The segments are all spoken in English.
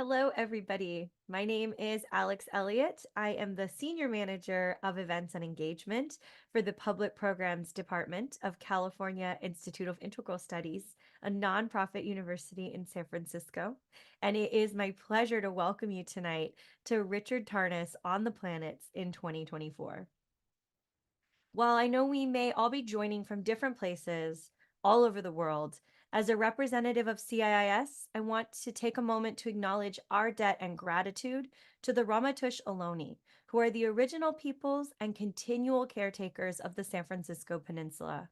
Hello, everybody. My name is Alex Elliott. I am the Senior Manager of Events and Engagement for the Public Programs Department of California Institute of Integral Studies, a nonprofit university in San Francisco. And it is my pleasure to welcome you tonight to Richard Tarnas on the Planets in 2024. While I know we may all be joining from different places all over the world, as a representative of CIIS, I want to take a moment to acknowledge our debt and gratitude to the Ramaytush Ohlone, who are the original peoples and continual caretakers of the San Francisco Peninsula.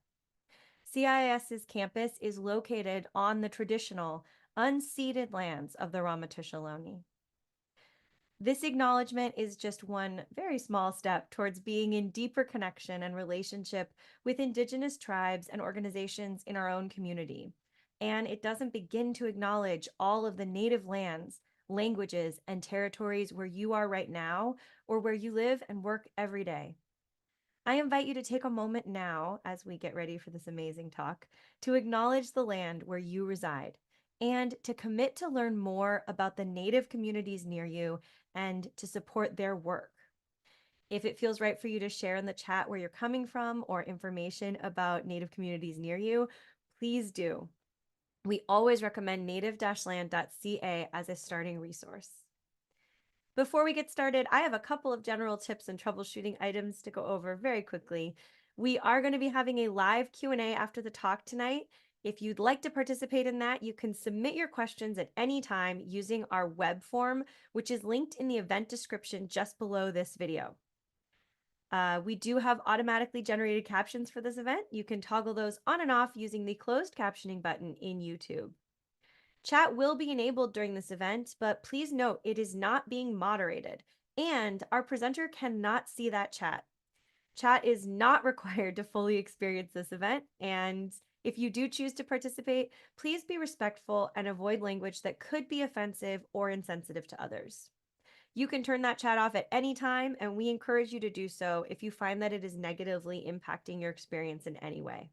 CIIS's campus is located on the traditional, unceded lands of the Ramaytush Ohlone. This acknowledgement is just one very small step towards being in deeper connection and relationship with Indigenous tribes and organizations in our own community. And it doesn't begin to acknowledge all of the native lands, languages, and territories where you are right now or where you live and work every day. I invite you to take a moment now, as we get ready for this amazing talk, to acknowledge the land where you reside and to commit to learn more about the Native communities near you and to support their work. If it feels right for you to share in the chat where you're coming from or information about Native communities near you, please do. We always recommend native-land.ca as a starting resource. Before we get started, I have a couple of general tips and troubleshooting items to go over very quickly. We are going to be having a live Q&A after the talk tonight. If you'd like to participate in that, you can submit your questions at any time using our web form, which is linked in the event description just below this video. We do have automatically generated captions for this event. You can toggle those on and off using the closed captioning button in YouTube. Chat will be enabled during this event, but please note it is not being moderated, and our presenter cannot see that chat. Chat is not required to fully experience this event, and if you do choose to participate, please be respectful and avoid language that could be offensive or insensitive to others. You can turn that chat off at any time, and we encourage you to do so if you find that it is negatively impacting your experience in any way.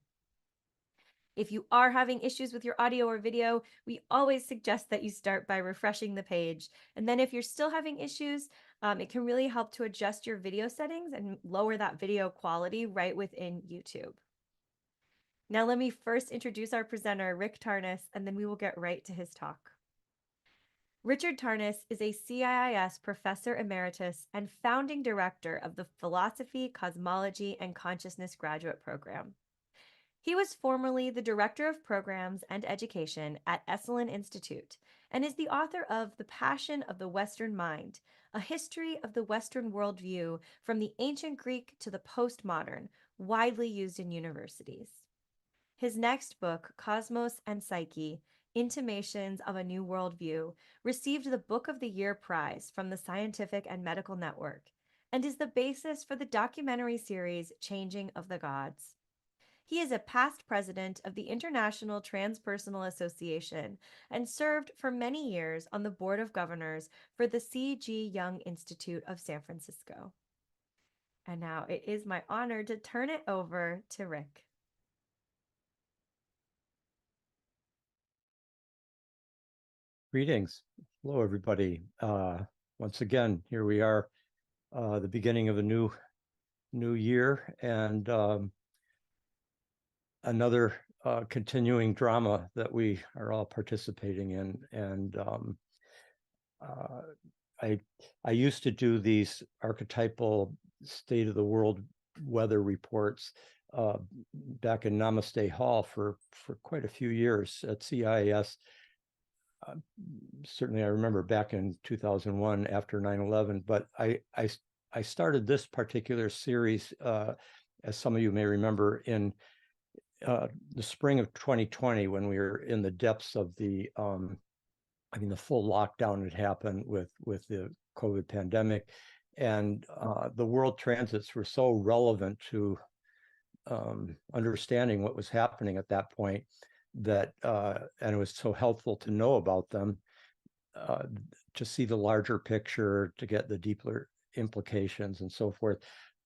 If you are having issues with your audio or video, we always suggest that you start by refreshing the page. And then if you're still having issues, it can really help to adjust your video settings and lower that video quality right within YouTube. Now let me first introduce our presenter, Rick Tarnas, and then we will get right to his talk. Richard Tarnas is a CIIS Professor Emeritus and founding director of the Philosophy, Cosmology, and Consciousness Graduate Program. He was formerly the Director of Programs and Education at Esalen Institute and is the author of The Passion of the Western Mind, a history of the Western worldview from the ancient Greek to the postmodern, widely used in universities. His next book, Cosmos and Psyche, Intimations of a New Worldview, received the Book of the Year prize from the Scientific and Medical Network and is the basis for the documentary series Changing of the Gods. He is a past president of the International Transpersonal Association and served for many years on the Board of Governors for the C.G. Jung Institute of San Francisco. And now it is my honor to turn it over to Rick. Greetings. Hello, everybody. Once again, here we are, the beginning of a new year and another continuing drama that we are all participating in. And I used to do these archetypal state of the world weather reports back in Namaste Hall for quite a few years at CIIS. Certainly I remember back in 2001 after 9/11, but I started this particular series, as some of you may remember, in the spring of 2020 when we were in the depths of the full lockdown had happened with the COVID pandemic, and the world transits were so relevant to understanding what was happening at that point that and it was so helpful to know about them, to see the larger picture, to get the deeper implications and so forth,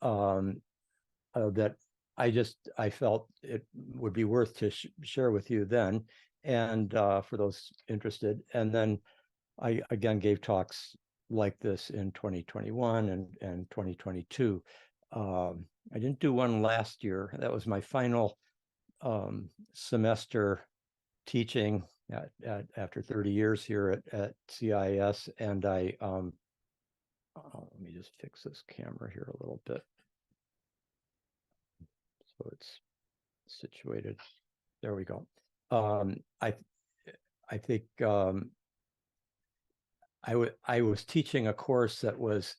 that I felt it would be worth to share with you then, and for those interested. And then I again gave talks like this in 2021 and 2022. I didn't do one last year. That was my final semester teaching after 30 years here at CIIS, and let me just fix this camera here a little bit so it's situated. There we go. I think I was teaching a course that was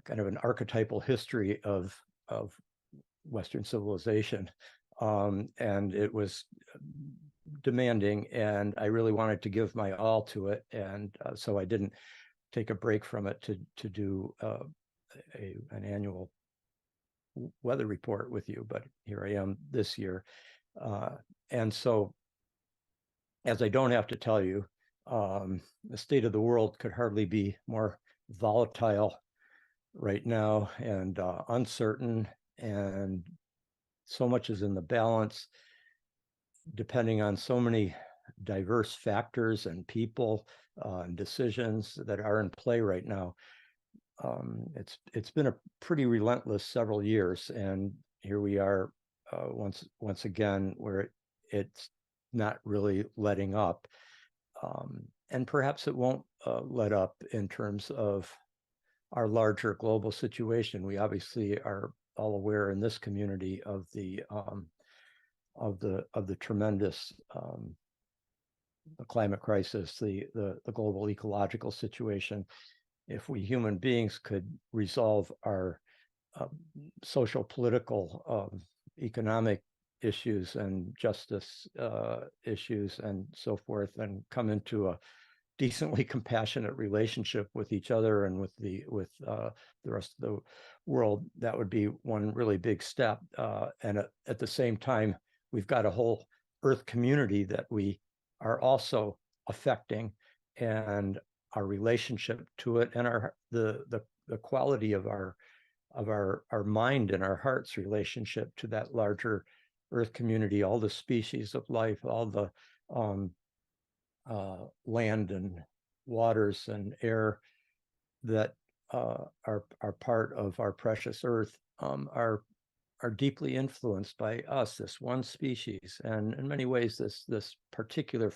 kind of an archetypal history of Western civilization, and it was demanding, and I really wanted to give my all to it, and so I didn't take a break from it to do an annual weather report with you, but here I am this year, and so as I don't have to tell you, the state of the world could hardly be more volatile right now, and uncertain, and so much is in the balance depending on so many diverse factors and people and decisions that are in play right now. It's been a pretty relentless several years, and here we are once again where it's not really letting up, and perhaps it won't let up in terms of our larger global situation. We obviously are all aware in this community of the tremendous climate crisis, the global ecological situation. If we human beings could resolve our social, political, economic issues and justice issues and so forth, and come into a decently compassionate relationship with each other and with the rest of the world, that would be one really big step. And at the same time, we've got a whole Earth community that we are also affecting, and our relationship to it, and the quality of our mind and our heart's relationship to that larger Earth community, all the species of life, all the land and waters and air that are part of our precious Earth, are deeply influenced by us, this one species, and in many ways this particular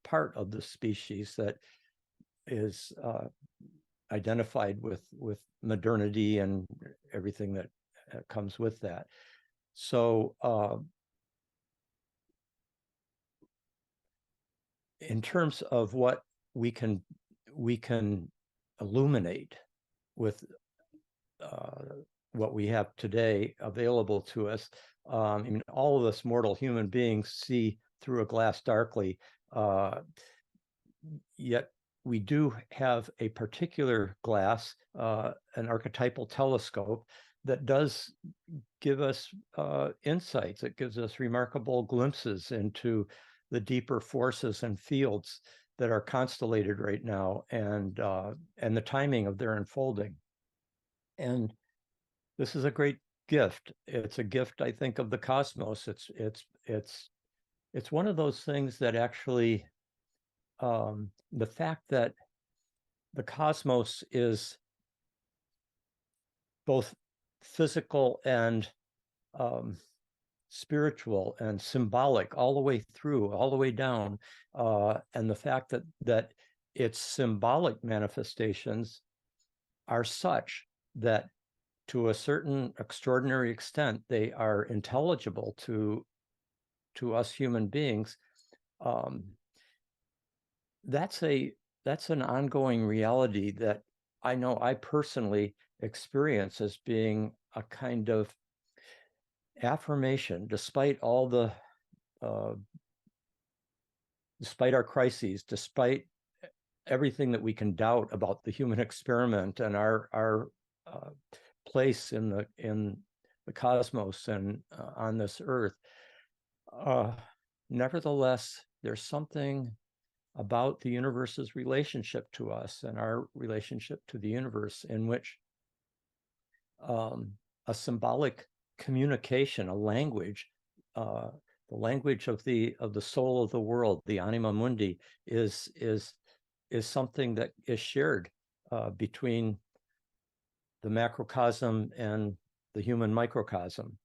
part of the species that is identified with modernity and everything that comes with that. So in terms of what we can illuminate with what we have today available to us, I mean, all of us mortal human beings see through a glass darkly, yet we do have a particular glass, an archetypal telescope, that does give us insights. It gives us remarkable glimpses into the deeper forces and fields that are constellated right now, and the timing of their unfolding. And this is a great gift. It's a gift, I think, of the cosmos. It's one of those things that actually, the fact that the cosmos is both physical and spiritual and symbolic all the way through, all the way down, and the fact that its symbolic manifestations are such that, to a certain extraordinary extent, they are intelligible to us human beings. That's an ongoing reality that I know I personally experience as being a kind of affirmation, despite all the despite our crises, despite everything that we can doubt about the human experiment and our place in the cosmos and on this earth. Nevertheless, there's something about the universe's relationship to us and our relationship to the universe in which a symbolic communication, a language, the language of the soul of the world, the anima mundi, is is something that is shared between the macrocosm and the human microcosm.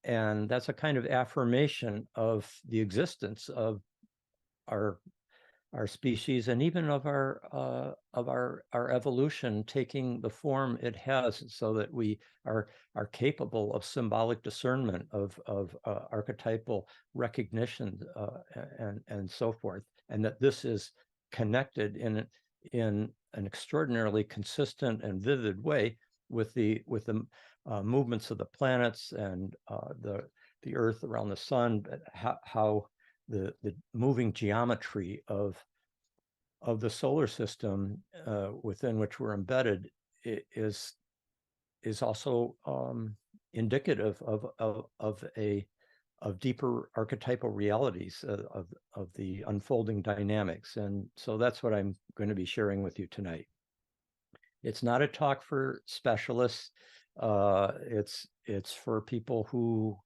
And that's a kind of affirmation of the existence of our species, and even of our evolution taking the form it has, so that we are capable of symbolic discernment, of archetypal recognition, and so forth, and that this is connected in an extraordinarily consistent and vivid way with the movements of the planets and the Earth around the sun, how the moving geometry of the solar system within which we're embedded is also indicative of deeper archetypal realities of the unfolding dynamics. And so that's what I'm going to be sharing with you tonight. It's not a talk for specialists. It's for people who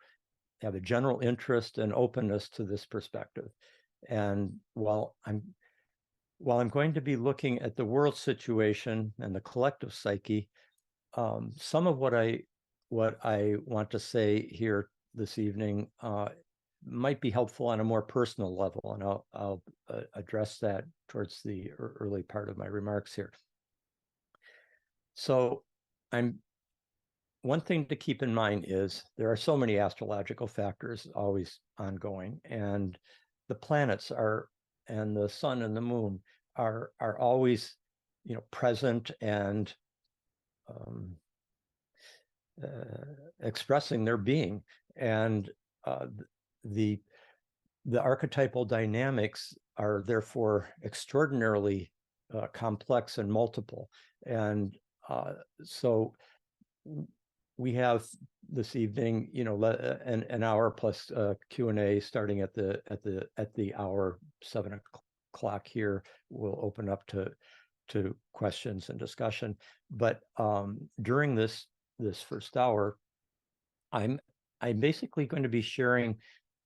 have a general interest and openness to this perspective. And while I'm going to be looking at the world situation and the collective psyche, some of what I want to say here this evening might be helpful on a more personal level, and I'll address that towards the early part of my remarks here. So one thing to keep in mind is there are so many astrological factors always ongoing, and the planets and the sun and the moon are always, present and expressing their being. And the archetypal dynamics are therefore extraordinarily complex and multiple. And so we have this evening, an hour plus Q&A starting at the hour 7 o'clock here. We'll open up to questions and discussion. But during this first hour, I'm basically going to be sharing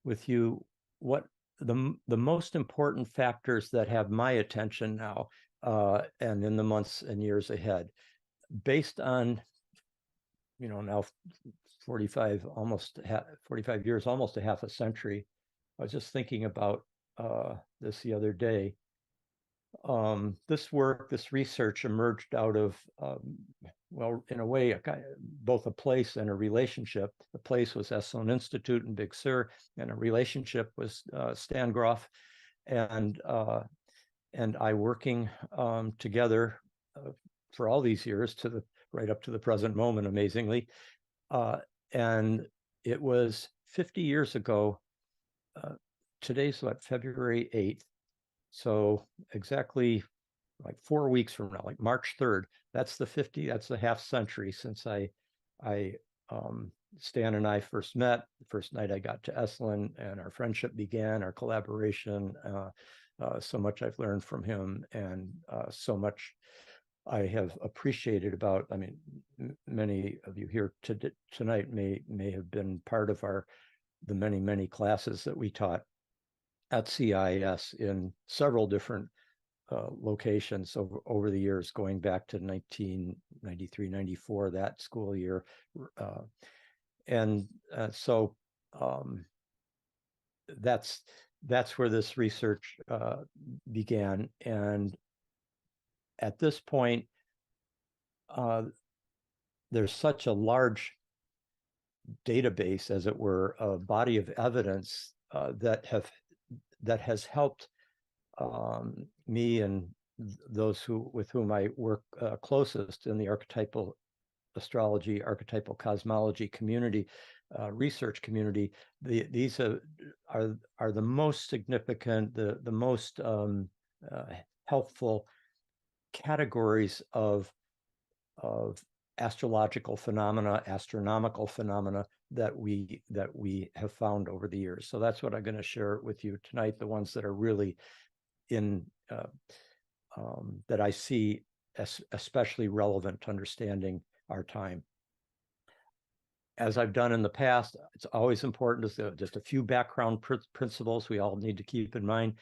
with you what the most important factors that have my attention now and in the months and years ahead, based on now 45 years, almost a half a century. I was just thinking about this the other day. This research emerged out of, well, in a way, both a place and a relationship. The place was Esalen Institute in Big Sur, and a relationship was Stan Groff and I working together for all these years right up to the present moment, amazingly. And it was 50 years ago. Today's February 8th. So exactly like 4 weeks from now, like March 3rd, that's the half century since Stan and I first met. The first night I got to Esalen, and our friendship began, our collaboration. So much I've learned from him, and so much I have appreciated about. I mean, many of you here tonight may have been part of the many classes that we taught at CIIS in several different locations over the years, going back to 1993-94, that school year. So that's where this research began. And at this point, there's such a large database, as it were, a body of evidence that has helped me and those with whom I work closest in the archetypal astrology, archetypal cosmology community, research community. These are the most significant, the most helpful categories of astrological phenomena, astronomical phenomena that we have found over the years. So that's what I'm going to share with you tonight, the ones that are really that I see as especially relevant to understanding our time. As I've done in the past, it's always important to just a few background principles we all need to keep in mind.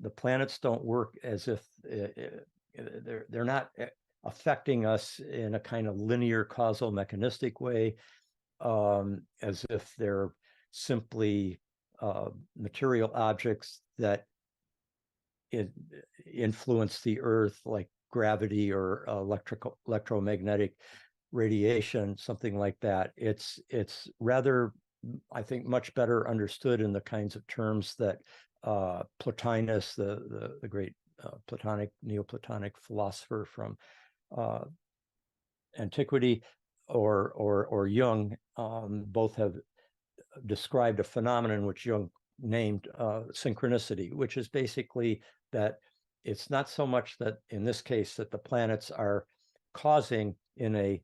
the planets don't work as if they're not affecting us in a kind of linear causal mechanistic way, as if they're simply material objects that influence the Earth, like gravity or electromagnetic radiation, something like that. It's rather, I think, much better understood in the kinds of terms that Plotinus, the great Platonic, Neoplatonic philosopher from antiquity, or Jung, both have described a phenomenon which Jung named synchronicity, which is basically that it's not so much that, in this case, that the planets are causing in a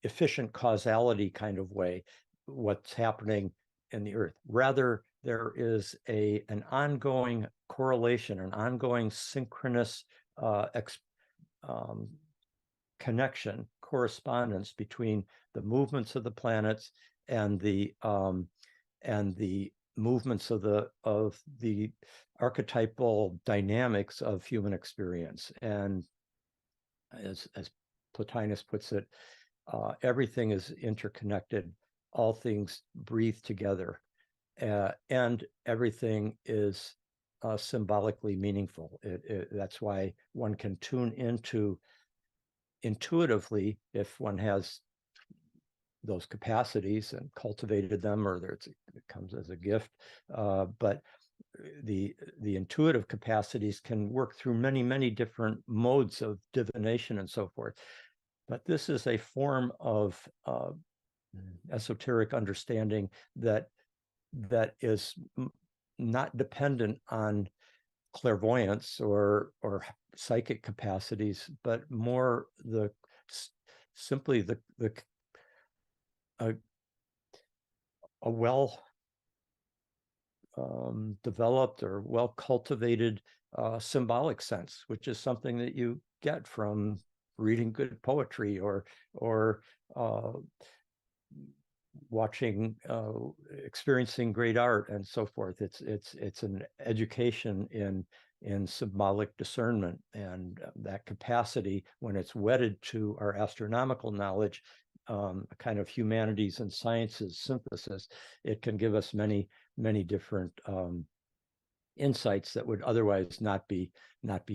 efficient causality kind of way what's happening in the Earth. Rather, there is an ongoing correlation, an ongoing synchronous connection, correspondence between the movements of the planets and the movements of the archetypal dynamics of human experience. And as Plotinus puts it, everything is interconnected, all things breathe together, and everything is symbolically meaningful. That's why one can tune into intuitively, if one has those capacities and cultivated them, or it comes as a gift. But the intuitive capacities can work through many different modes of divination and so forth. But this is a form of esoteric understanding that is not dependent on clairvoyance or psychic capacities, but more simply a well developed or well cultivated symbolic sense, which is something that you get from reading good poetry or watching, experiencing great art and so forth. It's an education in symbolic discernment, and that capacity, when it's wedded to our astronomical knowledge, a kind of humanities and sciences synthesis, it can give us many different insights that would otherwise not be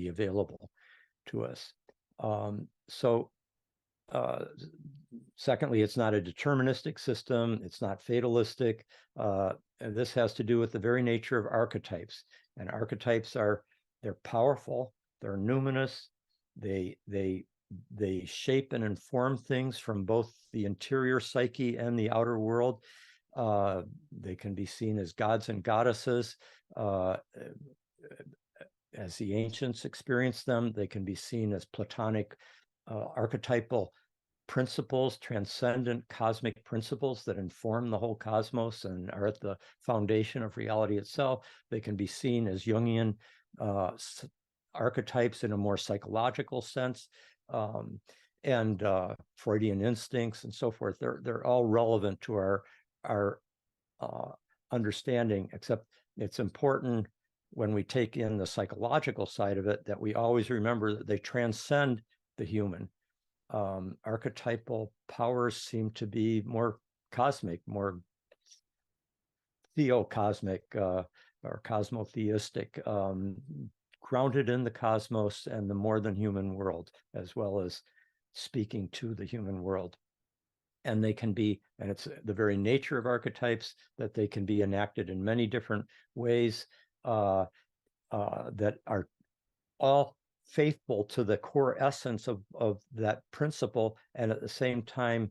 available to us. Secondly, it's not a deterministic system. It's not fatalistic. And this has to do with the very nature of archetypes. And archetypes they're powerful. They're numinous. They shape and inform things from both the interior psyche and the outer world. They can be seen as gods and goddesses. As the ancients experienced them, they can be seen as Platonic archetypal principles, transcendent cosmic principles that inform the whole cosmos and are at the foundation of reality itself. They can be seen as Jungian archetypes in a more psychological sense, and Freudian instincts and so forth. They're all relevant to our understanding, except it's important when we take in the psychological side of it that we always remember that they transcend the human. Archetypal powers seem to be more cosmic, more theocosmic, or cosmotheistic, grounded in the cosmos and the more than human world, as well as speaking to the human world. And they can be, and it's the very nature of archetypes that they can be enacted in many different ways that are all faithful to the core essence of that principle, and at the same time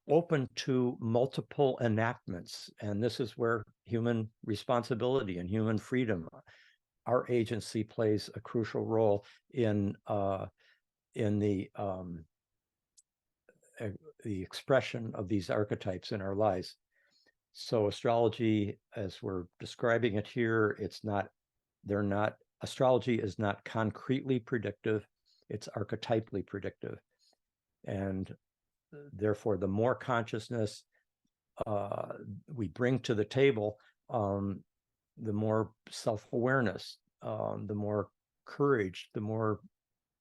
open to multiple enactments. And this is where human responsibility and human freedom, our agency, plays a crucial role in the expression of these archetypes in our lives. So astrology, as we're describing it here, astrology is not concretely predictive, it's archetypally predictive. And therefore, the more consciousness we bring to the table, the more self-awareness, the more courage, the more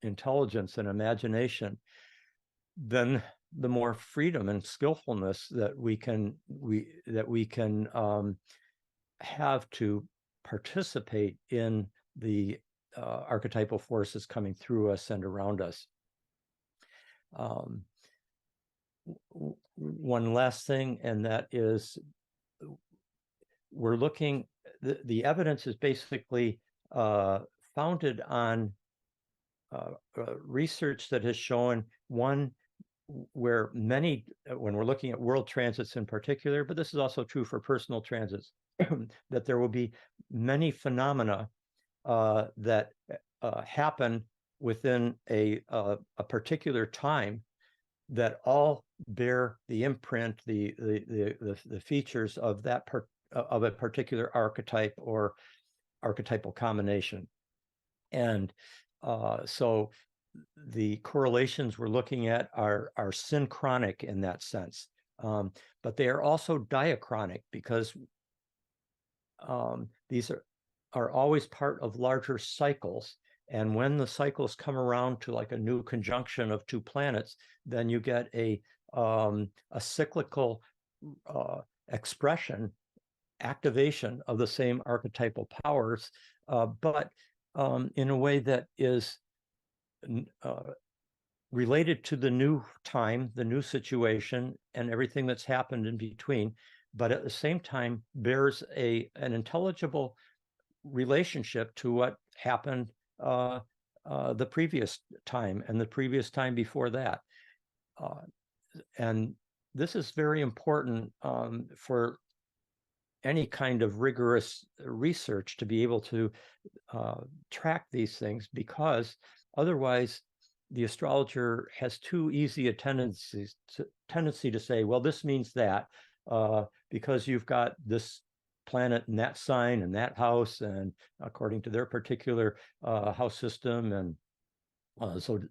intelligence and imagination, then the more freedom and skillfulness that we can have to participate in the archetypal forces coming through us and around us. One last thing, and that is, we're looking, the evidence is basically founded on research that has shown, one, where many, when we're looking at world transits in particular, but this is also true for personal transits, that there will be many phenomena that happen within a particular time that all bear the imprint, the features of that of a particular archetype or archetypal combination. And so the correlations we're looking at are synchronic in that sense, but they are also diachronic, because these are always part of larger cycles. And when the cycles come around to like a new conjunction of two planets, then you get a cyclical expression, activation of the same archetypal powers, but in a way that is related to the new time, the new situation, and everything that's happened in between, but at the same time bears an intelligible relationship to what happened the previous time and the previous time before that. And this is very important for any kind of rigorous research, to be able to track these things, because otherwise the astrologer has too easy a tendency to say, well, this means that because you've got this planet in that sign and that house, and according to their particular house system and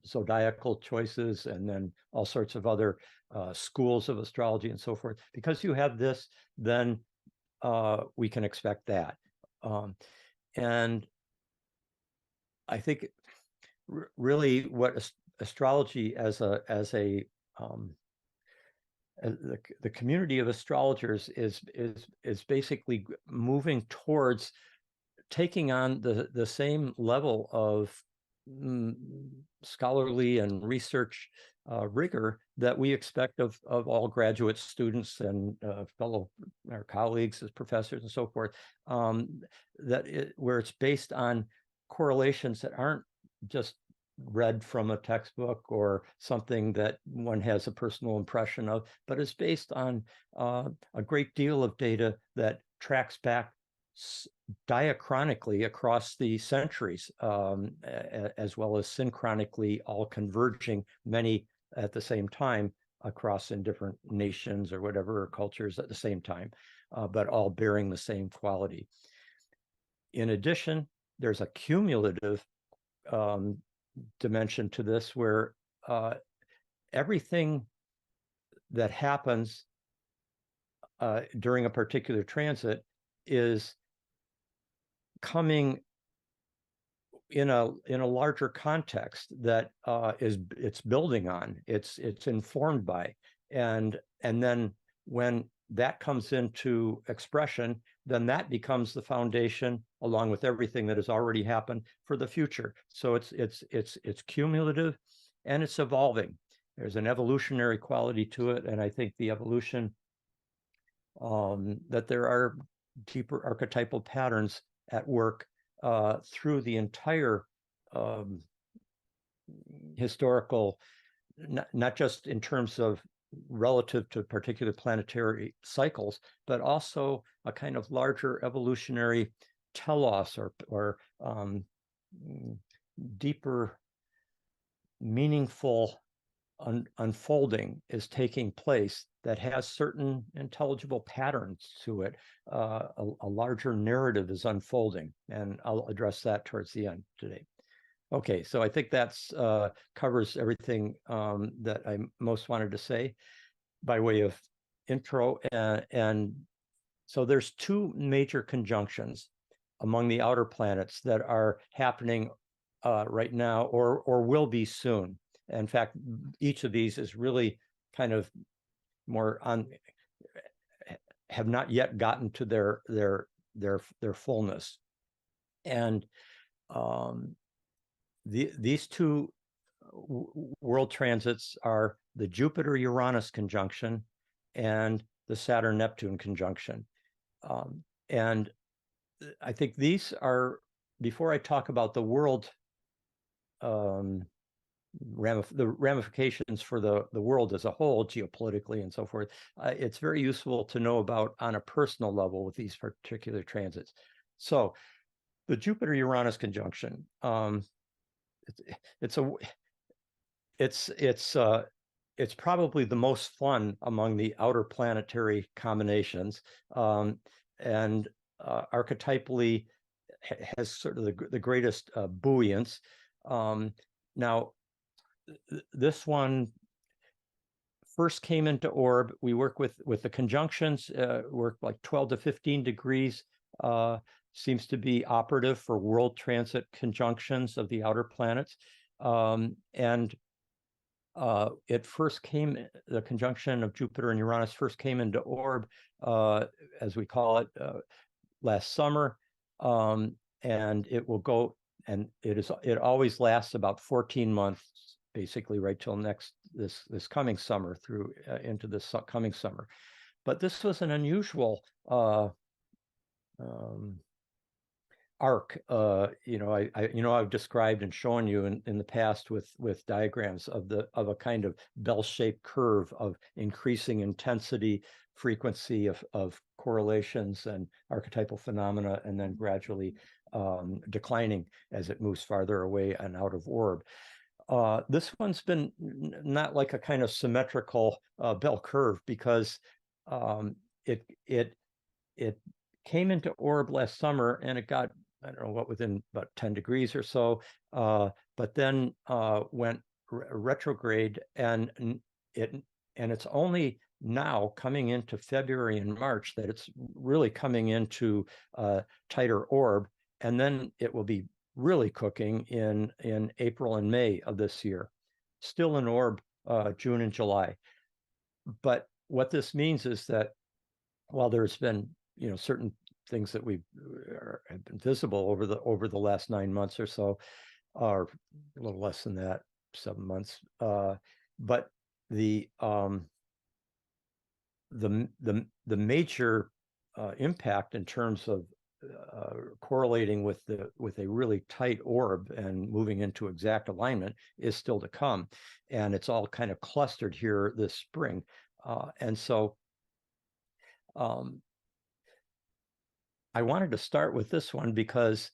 zodiacal choices, and then all sorts of other schools of astrology and so forth. Because you have this, then we can expect that. And I think really what astrology as the community of astrologers is basically moving towards taking on the same level of scholarly and research rigor that we expect of all graduate students and our colleagues as professors and so forth, where it's based on correlations that aren't just read from a textbook or something that one has a personal impression of, but is based on a great deal of data that tracks back diachronically across the centuries, as well as synchronically, all converging, many at the same time across in different nations or whatever, or cultures at the same time, but all bearing the same quality. In addition, there's a cumulative dimension to this, where everything that happens during a particular transit is coming in a larger context that it's building on, it's informed by, and then when that comes into expression, then that becomes the foundation, along with everything that has already happened, for the future. So it's cumulative, and it's evolving. There's an evolutionary quality to it, and I think the evolution, that there are deeper archetypal patterns at work through the entire historical, not just in terms of relative to particular planetary cycles, but also a kind of larger evolutionary telos, or deeper, meaningful unfolding is taking place that has certain intelligible patterns to it. A larger narrative is unfolding, and I'll address that towards the end today. Okay, so I think that's covers everything that I most wanted to say by way of intro. And so there's two major conjunctions among the outer planets that are happening right now or will be soon. In fact, each of these is really kind of more on, have not yet gotten to their fullness. And these two world transits are the Jupiter-Uranus conjunction and the Saturn-Neptune conjunction. And I think these are, before I talk about the world, the ramifications for the world as a whole, geopolitically and so forth, it's very useful to know about on a personal level with these particular transits. So the Jupiter-Uranus conjunction, it's probably the most fun among the outer planetary combinations, and archetypally has sort of the greatest buoyance. Now, this one first came into orb. We work with the conjunctions, work like 12 to 15 degrees, seems to be operative for world transit conjunctions of the outer planets. And it first came, the conjunction of Jupiter and Uranus first came into orb, as we call it, last summer. And it will go, and it always lasts about 14 months, basically right till this coming summer through into this coming summer. But this was an unusual arc. I've described and shown you in the past with diagrams of a kind of bell-shaped curve of increasing intensity, frequency of correlations and archetypal phenomena, and then gradually declining as it moves farther away and out of orb. This one's been not like a kind of symmetrical bell curve, because it came into orb last summer and it got, I don't know what, within about 10 degrees or so, but then went retrograde, and it's only now coming into February and March that it's really coming into tighter orb, and then it will be really cooking in April and May of this year. Still in orb June and July. But what this means is that while there's been certain things that have been visible over the last 9 months or so, or a little less than that, 7 months, but the major impact in terms of correlating with a really tight orb and moving into exact alignment is still to come, and it's all kind of clustered here this spring, and so I wanted to start with this one because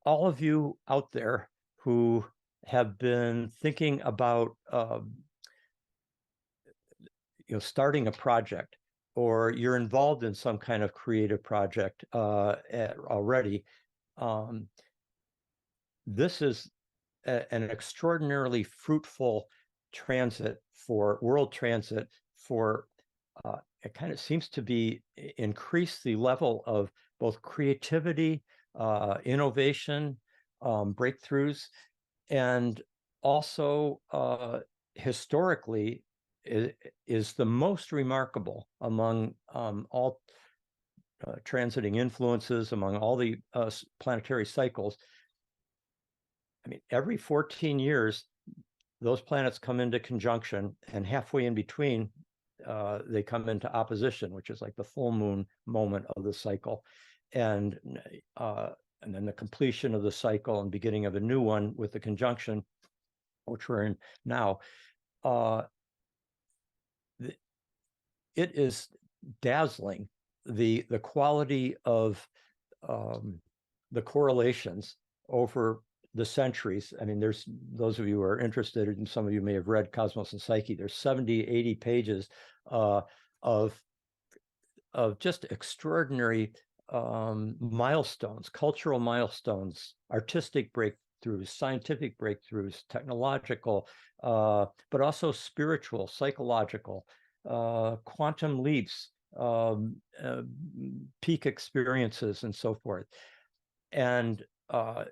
all of you out there who have been thinking about starting a project, or you're involved in some kind of creative project already, this is an extraordinarily fruitful world transit for it kind of seems to be increase the level of both creativity, innovation, breakthroughs, and also historically is the most remarkable among all transiting influences, among all the planetary cycles. I mean, every 14 years, those planets come into conjunction, and halfway in between, they come into opposition, which is like the full moon moment of the cycle, and then the completion of the cycle and beginning of a new one with the conjunction, which we're in now. It is dazzling, the quality of the correlations over the centuries. I mean, there's those of you who are interested, and some of you may have read Cosmos and Psyche. There's 70, 80 pages of just extraordinary milestones, cultural milestones, artistic breakthroughs, scientific breakthroughs, technological, but also spiritual, psychological, quantum leaps, peak experiences and so forth. And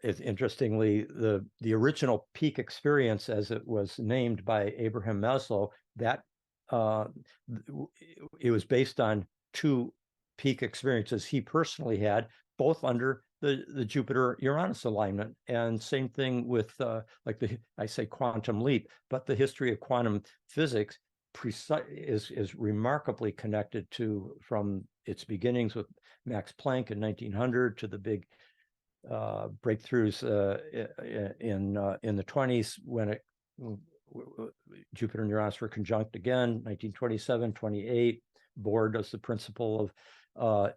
interestingly, the original peak experience, as it was named by Abraham Maslow, that it was based on two peak experiences he personally had, both under the Jupiter-Uranus alignment. And same thing with like I say quantum leap, but the history of quantum physics is remarkably connected to, from its beginnings with Max Planck in 1900 to the big breakthroughs in the 20s when Jupiter and Uranus were conjunct again, 1927, 28. Bohr does the principle of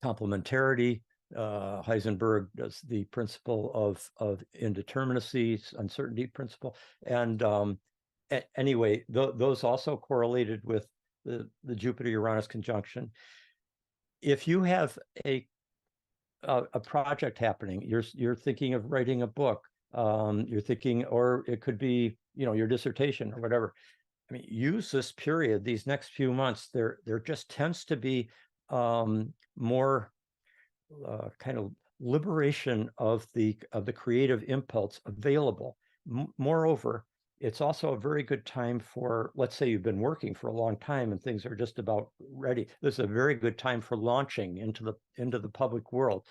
complementarity. Heisenberg does the principle of indeterminacy, uncertainty principle. And anyway, those also correlated with the Jupiter-Uranus conjunction. If you have a project happening, you're thinking of writing a book, you're thinking, or it could be, your dissertation or whatever. I mean, use this period, these next few months. There just tends to be more kind of liberation of the creative impulse available. Moreover, it's also a very good time for, let's say you've been working for a long time and things are just about ready. This is a very good time for launching into the public world.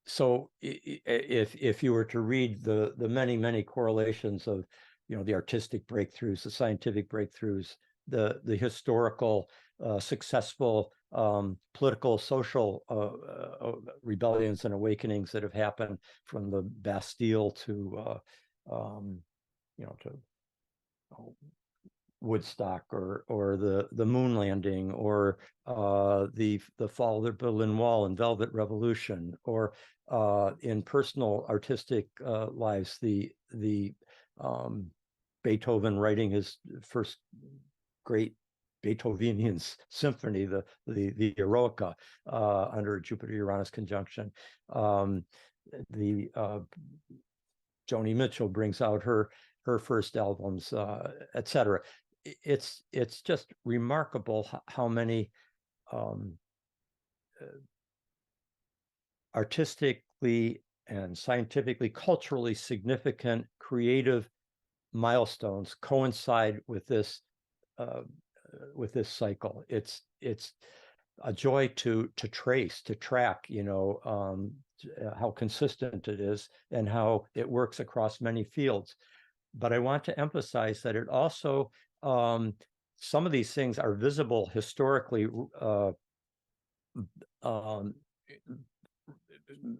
So if you were to read the many correlations of, the artistic breakthroughs, the scientific breakthroughs, the historical successful political, social rebellions and awakenings that have happened, from the Bastille to Woodstock, or the moon landing, or the fall of the Berlin Wall and Velvet Revolution, or in personal artistic lives, the Beethoven writing his first great Beethovenian symphony, the Eroica, under Jupiter-Uranus conjunction. Joni Mitchell brings out her first albums, etc. It's just remarkable how many artistically and scientifically, culturally significant creative milestones coincide with this cycle. It's a joy to trace, to track, how consistent it is and how it works across many fields. But I want to emphasize that it also, some of these things are visible historically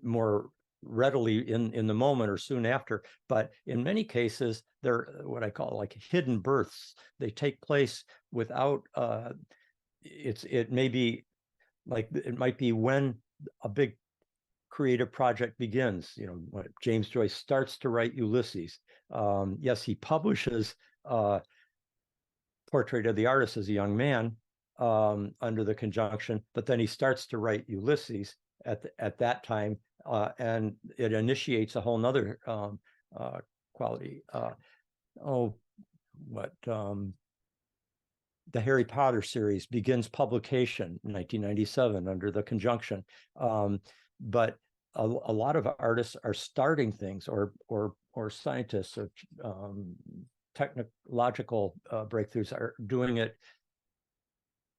more readily in the moment or soon after, but in many cases they're what I call like hidden births. They take place without it may be like, it might be when a big creative project begins. When James Joyce starts to write Ulysses, yes, he publishes Portrait of the Artist as a young man under the conjunction, but then he starts to write Ulysses at that time, and it initiates a whole nother quality. The Harry Potter series begins publication in 1997 under the conjunction, but a lot of artists are starting things, or scientists, or technological breakthroughs are doing it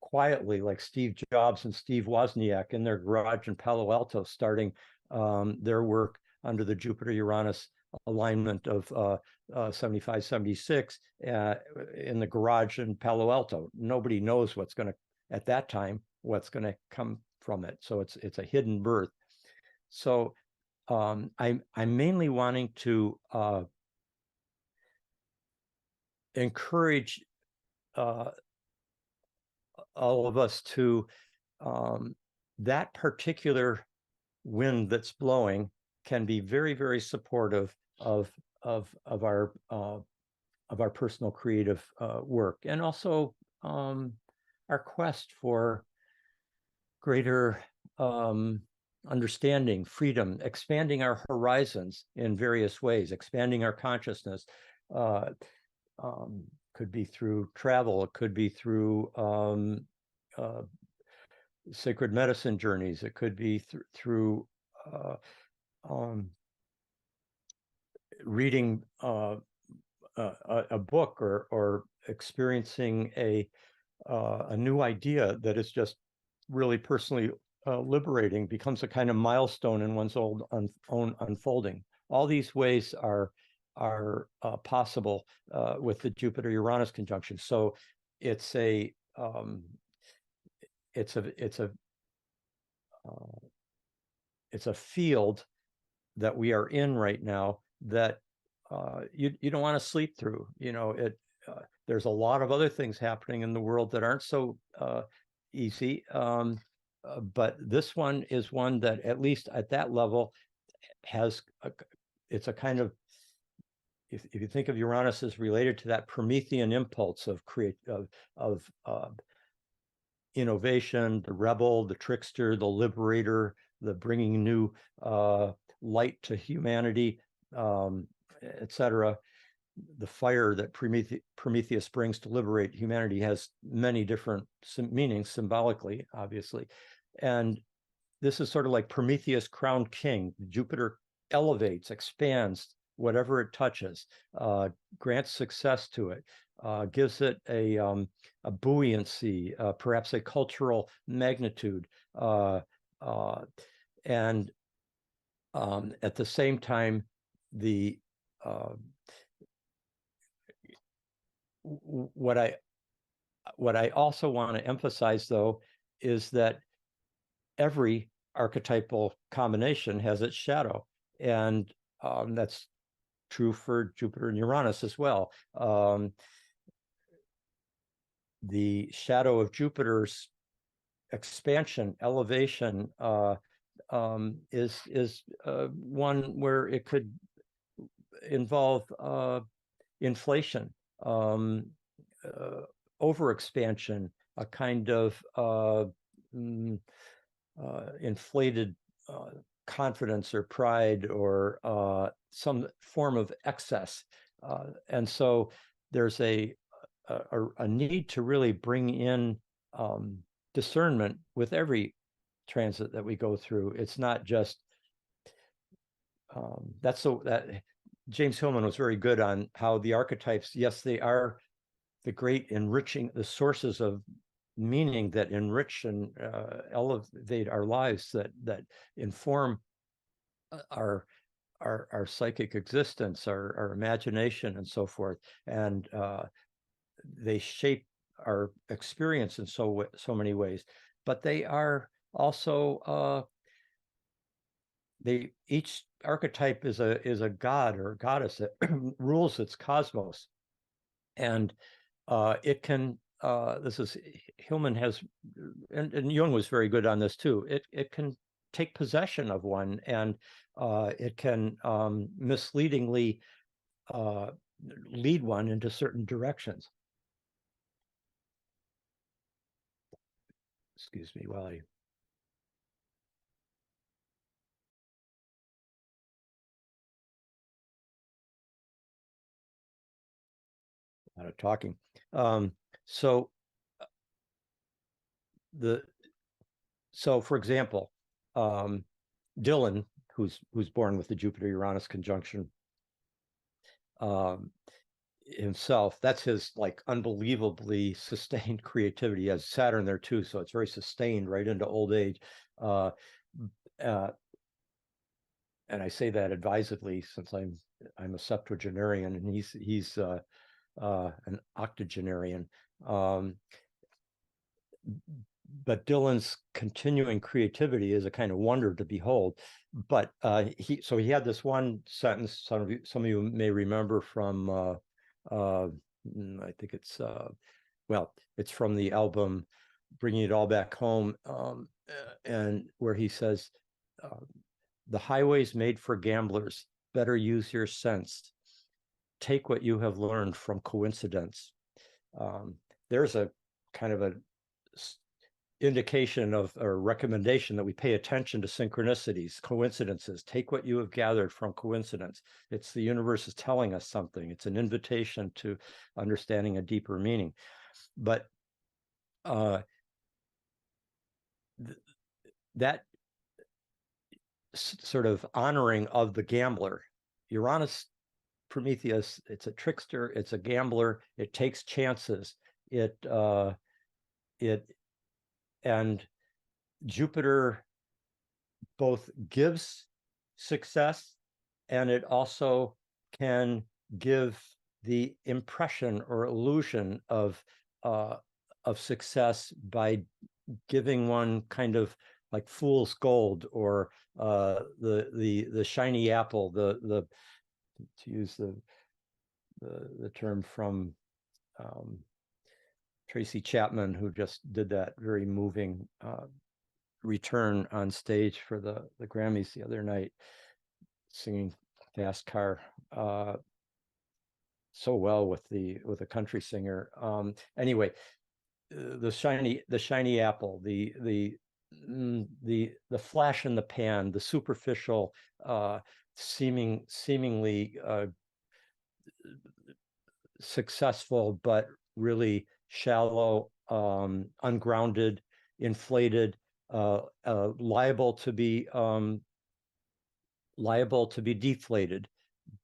quietly, like Steve Jobs and Steve Wozniak in their garage in Palo Alto, starting their work under the Jupiter-Uranus alignment of 75, 76 in the garage in Palo Alto. Nobody knows what's going to, at that time, what's going to come from it. So it's a hidden birth. So I'm mainly wanting to encourage all of us to that particular wind that's blowing can be very, very supportive of our personal creative work, and also our quest for greater understanding, freedom, expanding our horizons in various ways, expanding our consciousness, could be through travel. It could be through sacred medicine journeys. It could be through reading a book or experiencing a new idea that is just really personally liberating, becomes a kind of milestone in one's own unfolding. All these ways are possible with the Jupiter-Uranus conjunction. So it's a field that we are in right now that you don't want to sleep through. There's a lot of other things happening in the world that aren't so easy. But this one is one that, at least at that level, it's a kind of, if you think of Uranus as related to that Promethean impulse of innovation, the rebel, the trickster, the liberator, the bringing new light to humanity, etc. The fire that Prometheus brings to liberate humanity has many different meanings symbolically, obviously. And this is sort of like Prometheus crowned king. Jupiter elevates, expands whatever it touches, grants success to it, gives it a buoyancy, perhaps a cultural magnitude, and at the same time, what I also want to emphasize, though, is that every archetypal combination has its shadow, and that's true for Jupiter and Uranus as well. The shadow of Jupiter's expansion, elevation, is one where it could involve inflation, overexpansion, a kind of inflated confidence or pride, or some form of excess. And so there's a need to really bring in discernment with every transit that we go through. It's not just that James Hillman was very good on how the archetypes, yes, they are the great enriching, the sources of meaning that enrich and elevate our lives, that inform our psychic existence, our imagination, and so forth. And they shape our experience in so many ways. But they are also each archetype is a god or goddess that rules its cosmos, and it can. This is Hillman has, and Jung was very good on this too. It can take possession of one, and it can misleadingly lead one into certain directions. Excuse me while I. A lot of talking. So for example, Dylan, who's born with the Jupiter-Uranus conjunction himself, that's his like unbelievably sustained creativity. He has Saturn there too, so it's very sustained right into old age. And I say that advisedly, since I'm a septuagenarian, and he's an octogenarian. But Dylan's continuing creativity is a kind of wonder to behold. But he had this one sentence, some of you may remember from I think it's it's from the album Bringing It All Back Home, and where he says, the highway's made for gamblers, better use your sense. Take what you have learned from coincidence. There's a kind of indication of or recommendation that we pay attention to synchronicities, coincidences. Take what you have gathered from coincidence. It's the universe is telling us something. It's an invitation to understanding a deeper meaning. But that sort of honoring of the gambler, Uranus, Prometheus, it's a trickster, it's a gambler, it takes chances, it and Jupiter both gives success and it also can give the impression or illusion of success by giving one kind of like fool's gold or the shiny apple, the to use the term from Tracy Chapman, who just did that very moving return on stage for the Grammys the other night, singing Fast Car so well with a country singer. Anyway, the shiny apple, the flash in the pan, the superficial, seemingly successful but really shallow, ungrounded, inflated, liable to be deflated,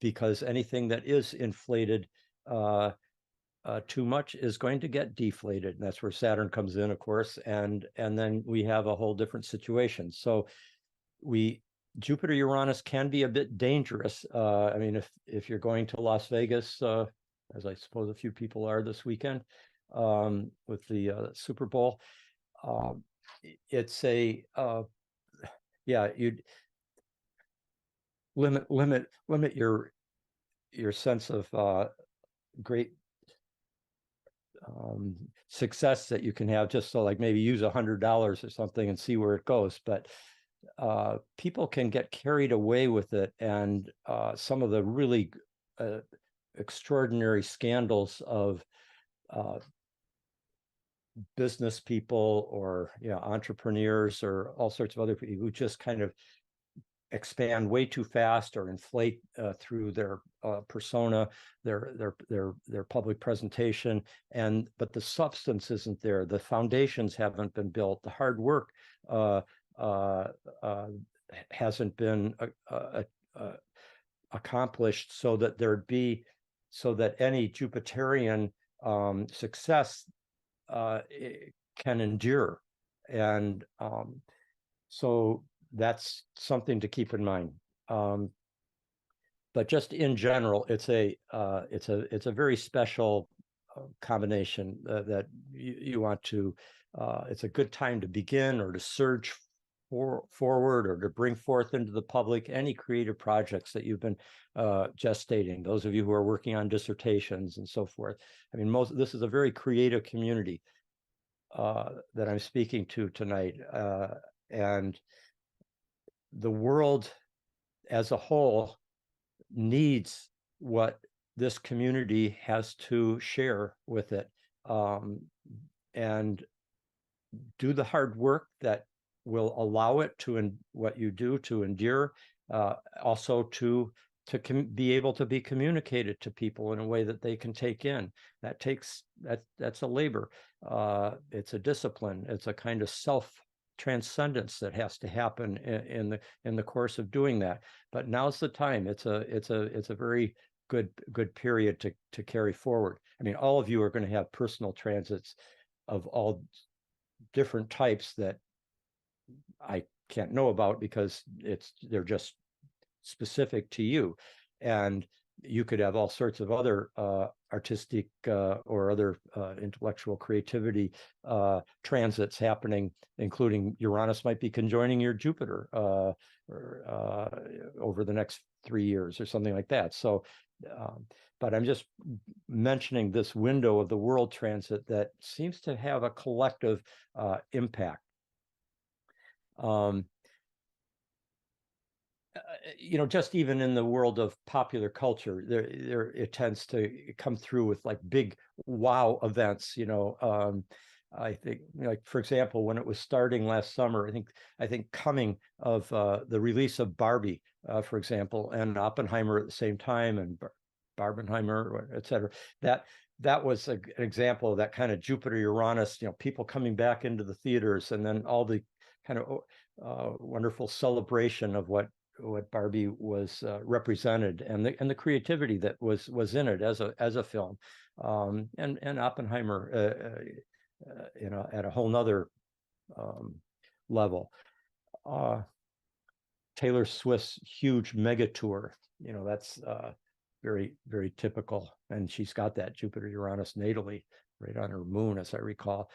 because anything that is inflated too much is going to get deflated, and that's where Saturn comes in, of course, and then we have a whole different situation. So Jupiter Uranus can be a bit dangerous. I mean, if you're going to Las Vegas, as I suppose a few people are this weekend, with the Super Bowl, it's a you'd limit your sense of great success that you can have, just so like maybe use $100 or something and see where it goes. But people can get carried away with it, and some of the really extraordinary scandals of business people or entrepreneurs or all sorts of other people who just kind of expand way too fast or inflate through their persona, their public presentation, but the substance isn't there. The foundations haven't been built. The hard work hasn't been accomplished, so that any Jupiterian success can endure. And so that's something to keep in mind. But just in general, it's a very special combination that you want to. It's a good time to begin or to surge forward or to bring forth into the public any creative projects that you've been gestating. Those of you who are working on dissertations and so forth. I mean, this is a very creative community that I'm speaking to tonight, and the world as a whole needs what this community has to share with it, and do the hard work that will allow it to, what you do, to endure, also to be able to be communicated to people in a way that they can take in. That's a labor. It's a discipline. It's a kind of self-transcendence that has to happen in the course of doing that. But now's the time. It's a very good period to carry forward. I mean, all of you are going to have personal transits of all different types that I can't know about because they're just specific to you. And you could have all sorts of other artistic or other intellectual creativity transits happening, including Uranus might be conjoining your Jupiter over the next 3 years or something like that. So, but I'm just mentioning this window of the world transit that seems to have a collective impact. Just even in the world of popular culture, there it tends to come through with like big wow events. I think, like, for example, when it was starting last summer, I think coming of the release of Barbie, for example, and Oppenheimer at the same time, and Barbenheimer, et cetera, that was an example of that kind of Jupiter Uranus, people coming back into the theaters, and then all the kind of wonderful celebration of what Barbie was represented, and the creativity that was in it as a film, and Oppenheimer, at a whole nother level. Taylor Swift's huge mega tour, that's very, very typical, and she's got that Jupiter Uranus natally right on her moon, as I recall.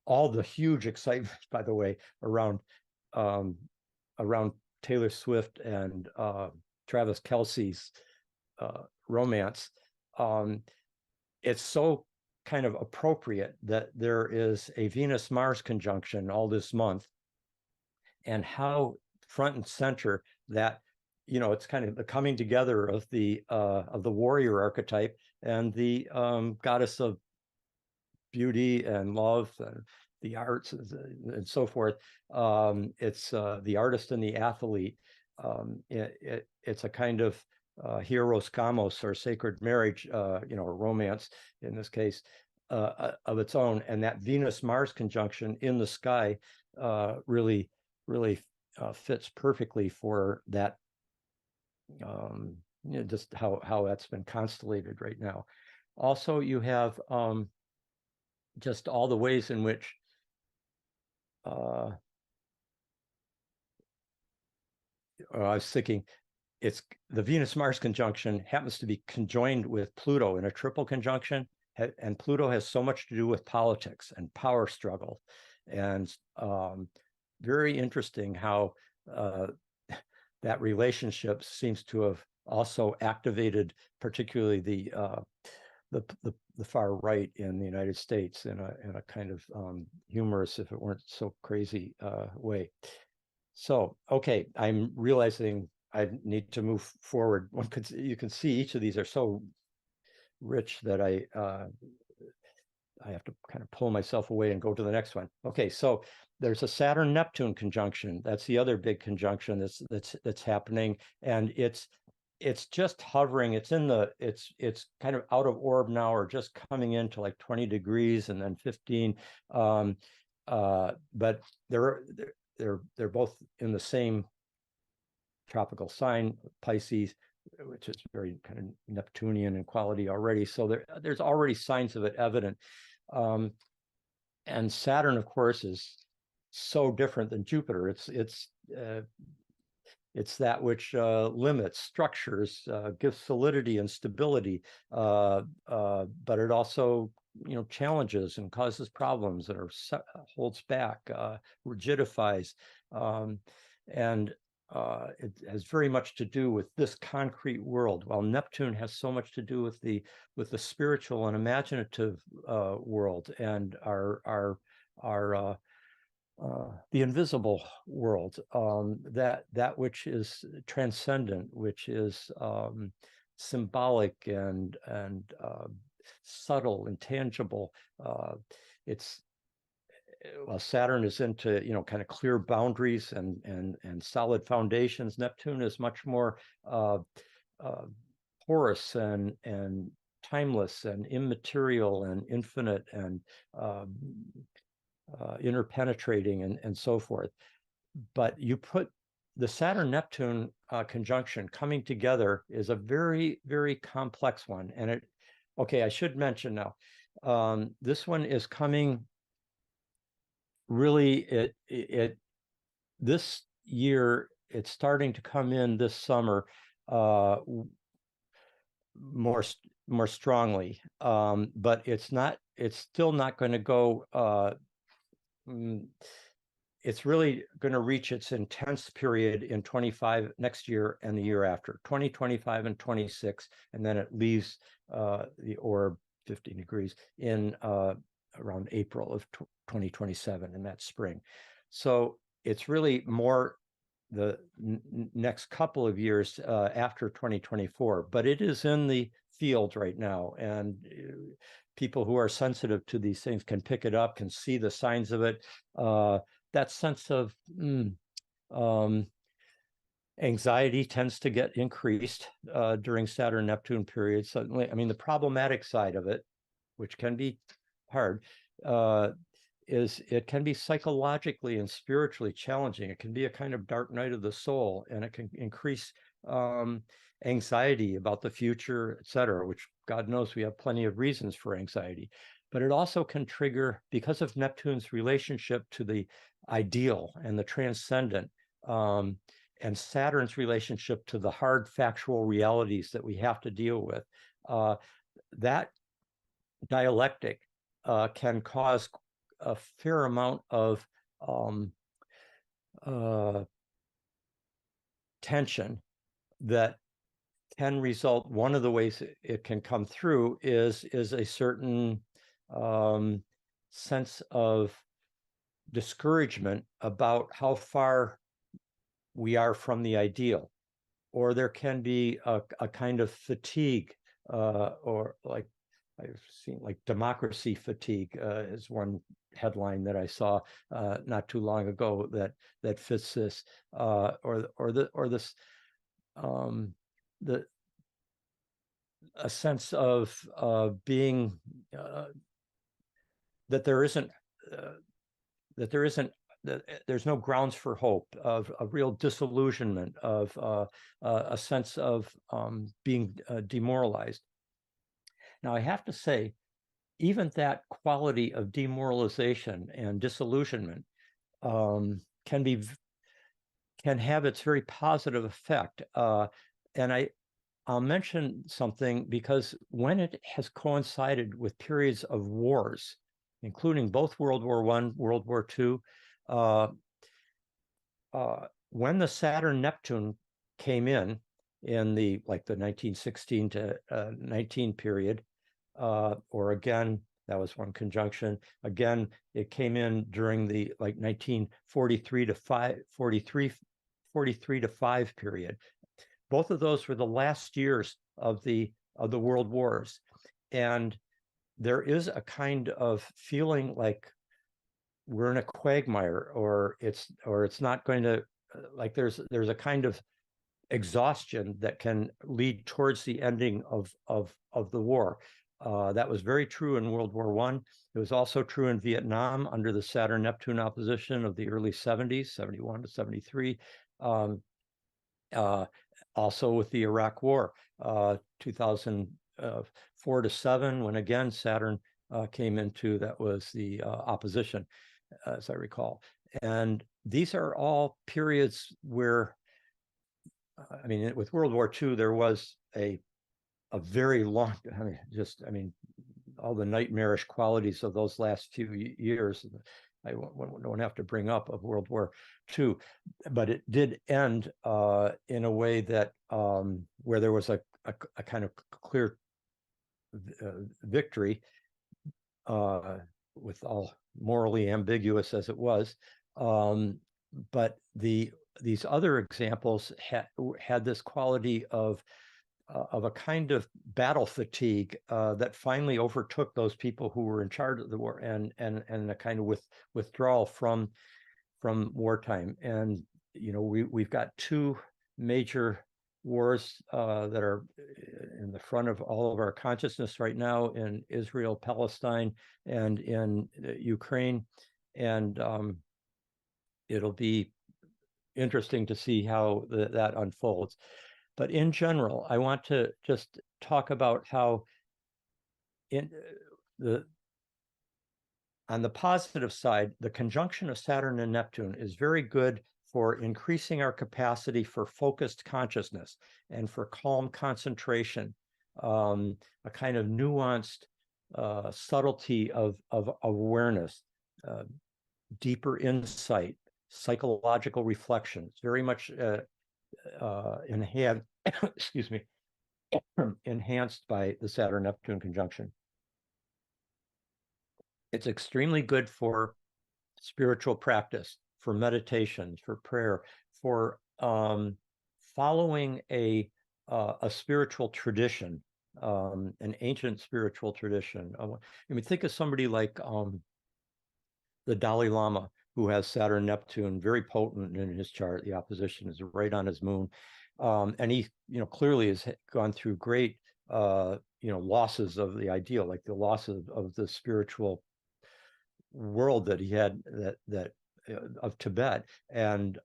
All the huge excitement, by the way, around Taylor Swift and Travis Kelce's romance. It's so kind of appropriate that there is a Venus-Mars conjunction all this month, and how front and center that, it's kind of the coming together of the warrior archetype and the goddess of beauty and love and the arts and so forth. It's the artist and the athlete. It's a kind of Hieros Gamos, or sacred marriage, or romance in this case, of its own. And that Venus-Mars conjunction in the sky really fits perfectly for that, just how that's been constellated right now. Also, you have just all the ways in which I was thinking, it's the Venus-Mars conjunction happens to be conjoined with Pluto in a triple conjunction, and Pluto has so much to do with politics and power struggle, and very interesting how that relationship seems to have also activated, particularly the far right in the United States in a kind of humorous, if it weren't so crazy, way. So, okay, I'm realizing I need to move forward. You can see each of these are so rich that I have to kind of pull myself away and go to the next one. Okay, so there's a Saturn-Neptune conjunction. That's the other big conjunction that's happening, and it's just hovering. It's kind of out of orb now, or just coming into like 20 degrees and then 15. But they're both in the same tropical sign, Pisces, which is very kind of Neptunian in quality already. So there's already signs of it evident. And Saturn, of course, is so different than Jupiter. It's that which limits, structures, gives solidity and stability, but it also, challenges and causes problems, and holds back, rigidifies, and it has very much to do with this concrete world, while Neptune has so much to do with the spiritual and imaginative world, and our the invisible world, that which is transcendent, which is symbolic and subtle, intangible. Well, Saturn is into, kind of clear boundaries and solid foundations. Neptune is much more porous and timeless and immaterial and infinite and interpenetrating and so forth. But you put the Saturn-Neptune conjunction coming together is a very, very complex one. And okay, I should mention now, this one is coming really, this year, it's starting to come in this summer more strongly, but it's still not going to go, it's really going to reach its intense period in 25 next year and the year after, 2025 and 26, and then it leaves the orb 15 degrees in around April of 2027, in that spring. So it's really more the next couple of years after 2024, but it is in the field right now, and people who are sensitive to these things can pick it up, can see the signs of it. That sense of anxiety tends to get increased during Saturn-Neptune periods. Suddenly, I mean, the problematic side of it, which can be hard, is it can be psychologically and spiritually challenging. It can be a kind of dark night of the soul, and it can increase anxiety about the future, et cetera, which God knows we have plenty of reasons for anxiety. But it also can trigger, because of Neptune's relationship to the ideal and the transcendent, and Saturn's relationship to the hard factual realities that we have to deal with, that dialectic can cause a fair amount of tension that can result. One of the ways it can come through is a certain sense of discouragement about how far we are from the ideal, or there can be a kind of fatigue, or like I've seen, like democracy fatigue is one headline that I saw not too long ago that fits this, or this the a sense of being that there isn't there's no grounds for hope, of a real disillusionment, of a sense of being demoralized. Now, I have to say, even that quality of demoralization and disillusionment can have its very positive effect. And I'll mention something, because when it has coincided with periods of wars, including both World War I, World War II, when the Saturn-Neptune came in the 1916 to 19 period, or again, that was one conjunction. Again, it came in during the 1943 to 5 period. Both of those were the last years of the world wars, and there is a kind of feeling like we're in a quagmire, or it's not going to, there's a kind of exhaustion that can lead towards the ending of the war. That was very true in World War I. It was also true in Vietnam under the Saturn-Neptune opposition of the early 70s, 71 to 73. Also with the Iraq War, 2004 to 7, when again Saturn came into, that was the opposition, as I recall. And these are all periods where, I mean, with World War II, there was a very long, all the nightmarish qualities of those last few years. I don't have to bring up of World War II, but it did end in a way that where there was a kind of clear victory, with all morally ambiguous as it was. But these other examples had this quality of a kind of battle fatigue that finally overtook those people who were in charge of the war, and a kind of withdrawal from wartime. And we've got two major wars that are in the front of all of our consciousness right now, in Israel, Palestine, and in Ukraine. And it'll be interesting to see how that unfolds. But in general, I want to just talk about how on the positive side, the conjunction of Saturn and Neptune is very good for increasing our capacity for focused consciousness and for calm concentration, a kind of nuanced subtlety of awareness, deeper insight, psychological reflection. It's very much enhanced by the Saturn-Neptune conjunction. It's extremely good for spiritual practice, for meditation, for prayer, for following a spiritual tradition, an ancient spiritual tradition. I mean, think of somebody like the Dalai Lama, who has Saturn Neptune very potent in his chart. The opposition is right on his moon, and he, clearly has gone through great, losses of the ideal, like the loss of the spiritual world that he had, that of Tibet, and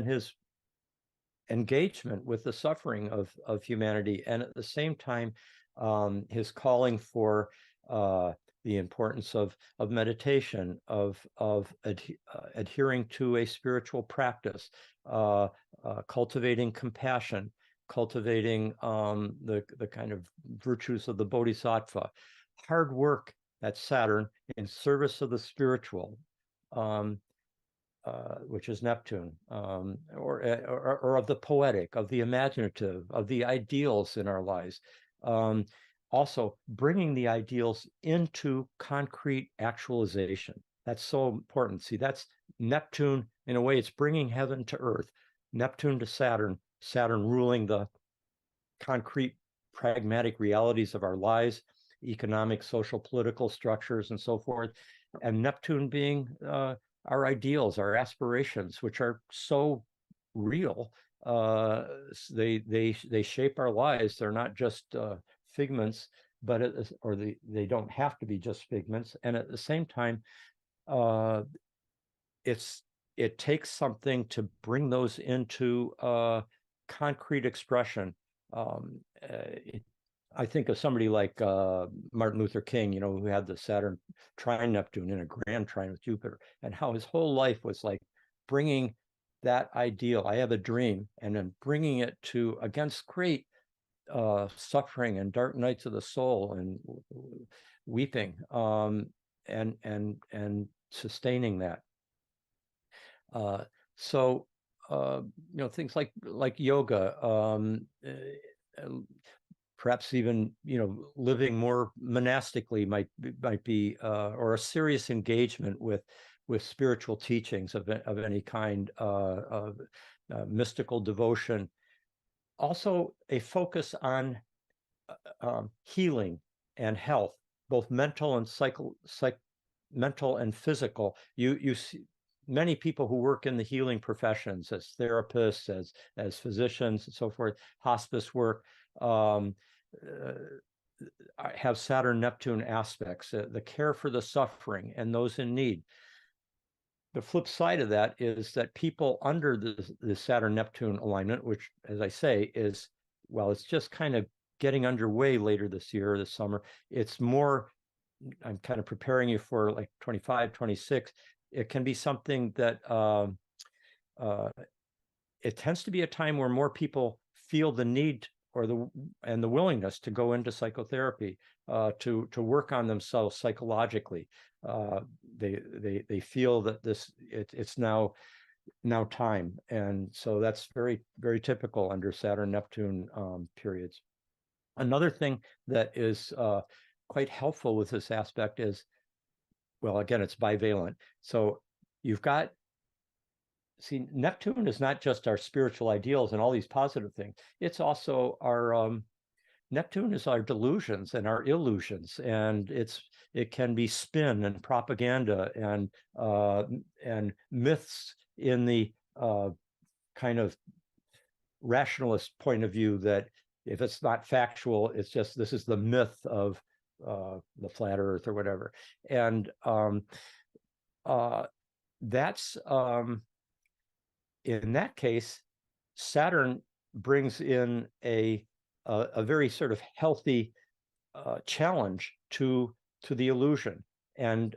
his engagement with the suffering of humanity, and at the same time, his calling for the importance of meditation, of adhering to a spiritual practice, cultivating compassion, cultivating the kind of virtues of the bodhisattva, hard work at Saturn in service of the spiritual, which is Neptune, or of the poetic, of the imaginative, of the ideals in our lives. Also, bringing the ideals into concrete actualization. That's so important. See, that's Neptune. In a way, it's bringing heaven to earth. Neptune to Saturn, Saturn ruling the concrete, pragmatic realities of our lives, economic, social, political structures, and so forth. And Neptune being our ideals, our aspirations, which are so real. They shape our lives. They're not just figments, but they don't have to be just figments. And at the same time, it takes something to bring those into concrete expression. I think of somebody like Martin Luther King, who had the Saturn trine Neptune in a grand trine with Jupiter, and how his whole life was like bringing that ideal. I have a dream, and then bringing it to against great suffering and dark nights of the soul and weeping, and sustaining that. So things like yoga, perhaps even living more monastically might be or a serious engagement with spiritual teachings of any kind, of mystical devotion. Also, a focus on healing and health, both mental and mental and physical. You see many people who work in the healing professions as therapists, as physicians, and so forth, hospice work, have Saturn Neptune aspects, the care for the suffering and those in need. The flip side of that is that people under the Saturn Neptune alignment, which, as I say, is, well, it's just kind of getting underway later this year, this summer. It's more, I'm kind of preparing you for like 25, 26. It can be something that it tends to be a time where more people feel the need and the willingness to go into psychotherapy, to work on themselves psychologically. They feel that it's now time, and so that's very, very typical under Saturn Neptune periods. Another thing that is quite helpful with this aspect is, well, again, it's bivalent. So you've got, see, Neptune is not just our spiritual ideals and all these positive things. It's also our Neptune is our delusions and our illusions, and it can be spin and propaganda and myths in the kind of rationalist point of view, that if it's not factual, it's just, this is the myth of the flat earth or whatever. And that's in that case, Saturn brings in a very sort of healthy challenge to the illusion, and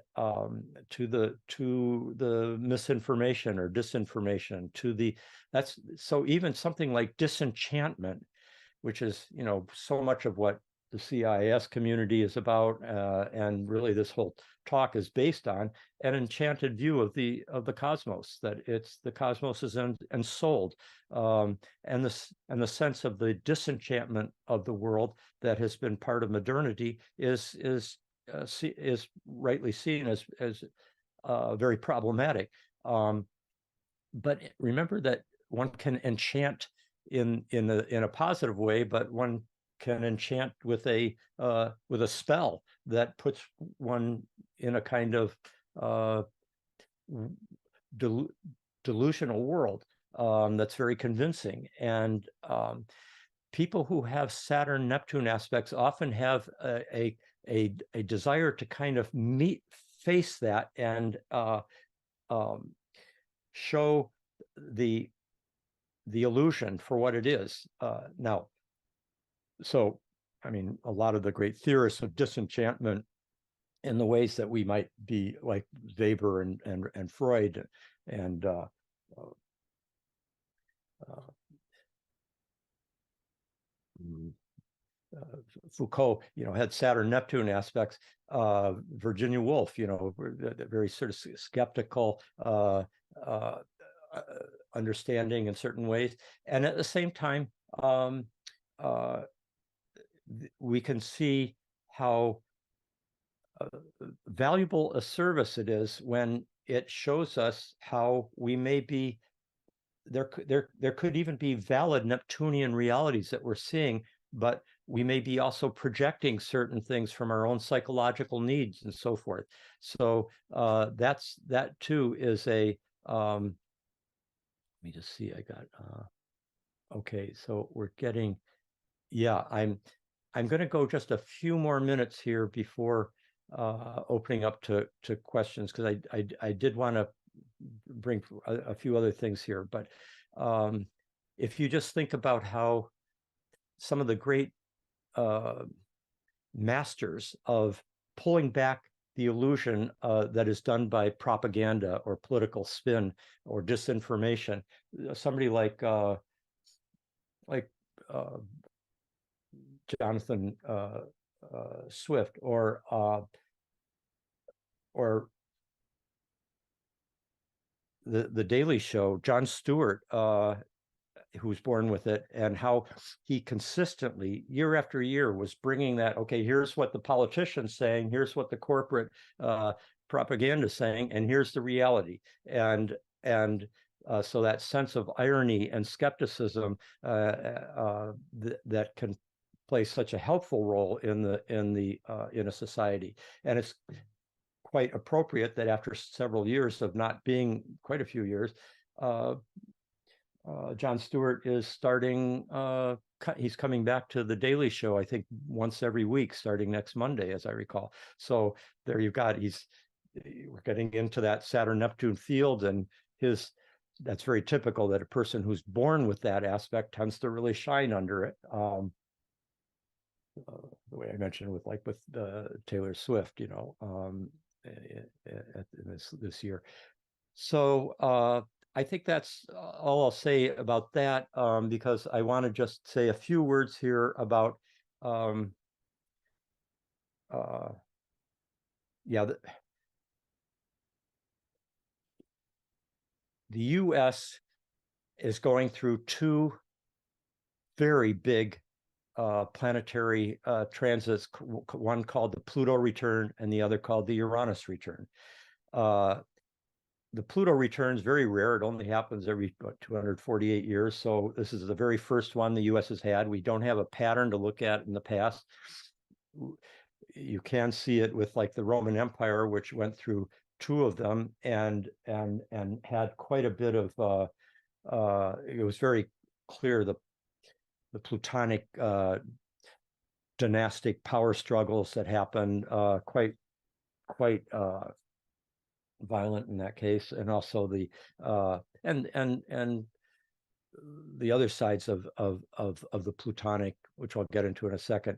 to the misinformation or disinformation, that's so even something like disenchantment, which is so much of what the CIIS community is about, and really this whole talk is based on an enchanted view of the cosmos, that the cosmos is ensouled, and the sense of the disenchantment of the world that has been part of modernity is rightly seen as very problematic. But remember that one can enchant in a positive way, but one can enchant with a spell that puts one in a kind of delusional world that's very convincing. And people who have Saturn Neptune aspects often have a desire to kind of face that and show the illusion for what it is. Now, so I mean, a lot of the great theorists of disenchantment in the ways that we might be like Weber and Freud and Foucault, had Saturn Neptune aspects. Virginia Woolf, very sort of skeptical understanding in certain ways, and at the same time, we can see how valuable a service it is when it shows us how we may be there could even be valid Neptunian realities that we're seeing, but we may be also projecting certain things from our own psychological needs and so forth. So that too is a let me just see, I got okay, so we're getting, yeah, I'm going to go just a few more minutes here before opening up to questions, because I did want to bring a few other things here. But if you just think about how some of the great masters of pulling back the illusion that is done by propaganda or political spin or disinformation, somebody like Jonathan Swift or the Daily Show, Jon Stewart, who was born with it, and how he consistently, year after year, was bringing that, okay, here's what the politician's saying, here's what the corporate propaganda is saying, and here's the reality. And so that sense of irony and skepticism that can play such a helpful role in a society. And it's quite appropriate that after several years of not being, quite a few years, Jon Stewart is starting, he's coming back to the Daily Show, I think once every week, starting next Monday, as I recall. So there you've got, we're getting into that Saturn Neptune field, and that's very typical that a person who's born with that aspect tends to really shine under it. The way I mentioned with Taylor Swift, this year. So I think that's all I'll say about that, because I want to just say a few words here about the U.S. is going through two very big planetary transits, one called the Pluto return and the other called the Uranus return. The Pluto return is very rare. It only happens every 248 years. So this is the very first one the U.S. has had. We don't have a pattern to look at in the past. You can see it with like the Roman Empire, which went through two of them and had quite a bit of, it was very clear the Plutonic dynastic power struggles that happened, quite violent in that case, and also the and the other sides of the Plutonic, which I'll get into in a second.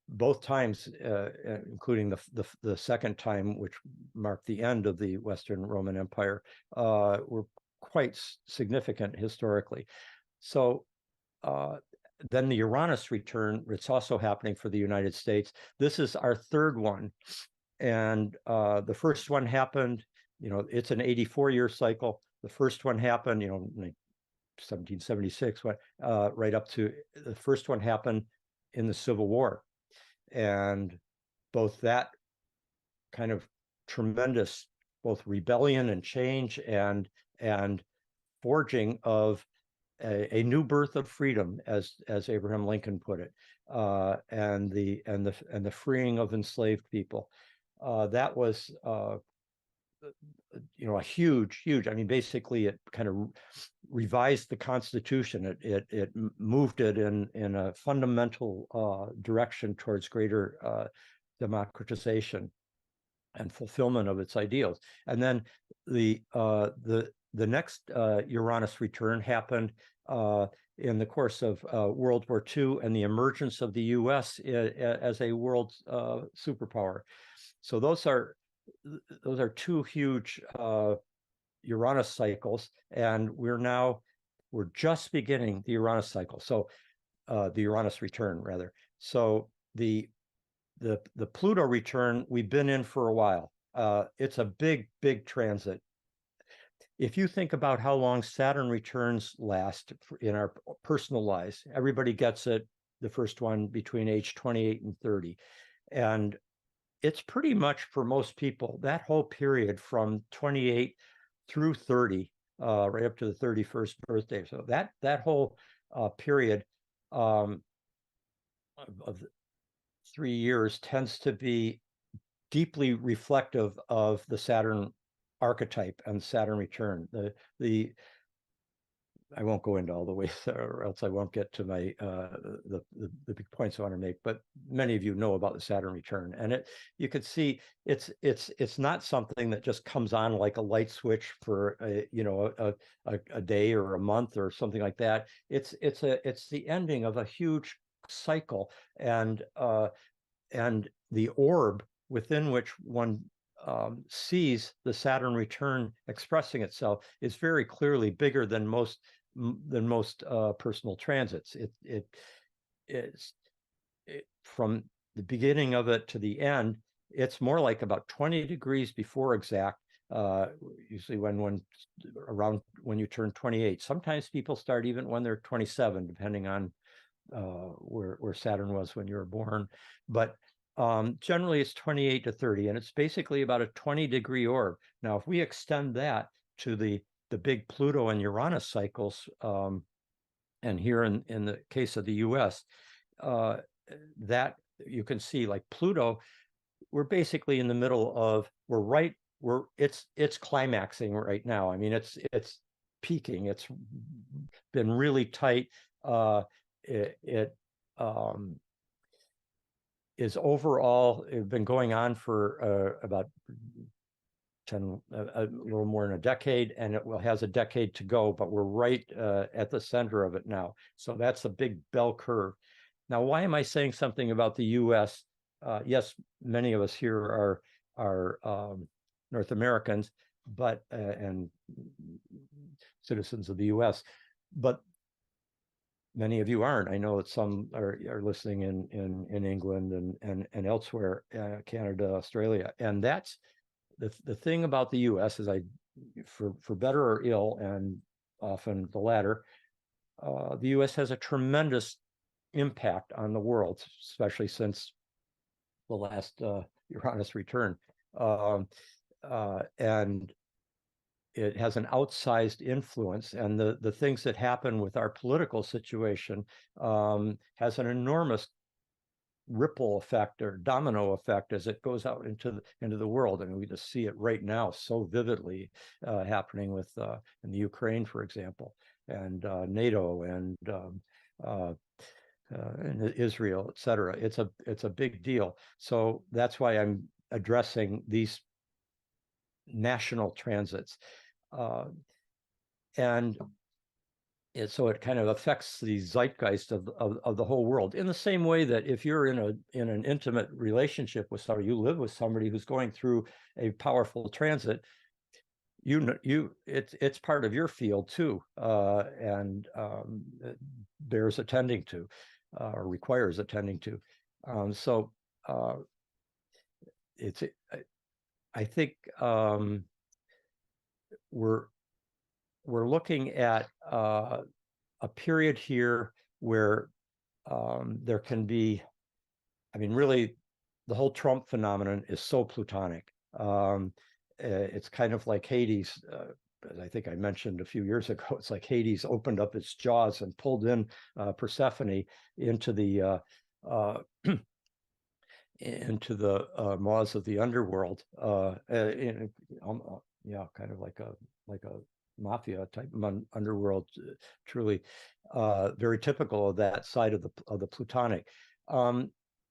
Both times, including the second time, which marked the end of the Western Roman Empire, were quite significant historically. So then the Uranus return, it's also happening for the United States. This is our third one. And the first one happened, it's an 84-year cycle. The first one happened, 1776, right up to the first one happened in the Civil War. And both that kind of tremendous, both rebellion and change and forging of a new birth of freedom, as Abraham Lincoln put it, and the freeing of enslaved people. That was a huge. I mean, basically, it kind of revised the Constitution. It moved it in a fundamental direction towards greater democratization and fulfillment of its ideals. And then the next Uranus return happened in the course of World War II and the emergence of the U.S. as a world superpower. So those are two huge Uranus cycles, and we're just beginning the Uranus cycle. So the Uranus return, rather. So the Pluto return we've been in for a while. It's a big transit. If you think about how long Saturn returns last in our personal lives, everybody gets it, the first one between age 28 and 30. And it's pretty much, for most people, that whole period from 28 through 30, right up to the 31st birthday. So that whole period of 3 years tends to be deeply reflective of the Saturn archetype and Saturn return. I won't go into all the ways, or else I won't get to my the big points I want to make. But many of you know about the Saturn return, and you could see it's not something that just comes on like a light switch for a day or a month or something like that. It's the ending of a huge cycle, and the orb within which one sees the Saturn return expressing itself is very clearly bigger than most personal transits. It's from the beginning of it to the end, it's more like about 20 degrees before exact. Usually when you turn 28. Sometimes people start even when they're 27, depending on where Saturn was when you were born. But generally it's 28 to 30, and it's basically about a 20-degree orb. Now, if we extend that to the big Pluto and Uranus cycles, and here in the case of the US, that you can see, like Pluto, we're basically in the middle of, it's climaxing right now. I mean, it's peaking. It's been really tight. It is overall been going on for about a little more than a decade, and it has a decade to go, but we're right at the center of it now. So that's a big bell curve. Now, why am I saying something about the US? Yes, many of us here are North Americans, but and citizens of the US, but many of you aren't. I know that some are listening in England and elsewhere, Canada, Australia. And that's the thing about the US is, for better or ill, and often the latter, the US has a tremendous impact on the world, especially since the last Uranus return. And it has an outsized influence, and the things that happen with our political situation has an enormous ripple effect or domino effect as it goes out into the world. I mean, we just see it right now so vividly happening with in the Ukraine, for example, and NATO and Israel, et cetera. It's a big deal. So that's why I'm addressing these national transits. And so it kind of affects the zeitgeist of the whole world, in the same way that if you're in an intimate relationship with somebody, you live with somebody who's going through a powerful transit, it's part of your field too, and it bears attending to, or requires attending to. So I think we're looking at a period here where there can be, I mean, really, the whole Trump phenomenon is so plutonic. It's kind of like Hades as I think I mentioned a few years ago, it's like Hades opened up its jaws and pulled in Persephone into the maws of the underworld. Yeah, kind of like a mafia type underworld, truly very typical of that side of the Plutonic.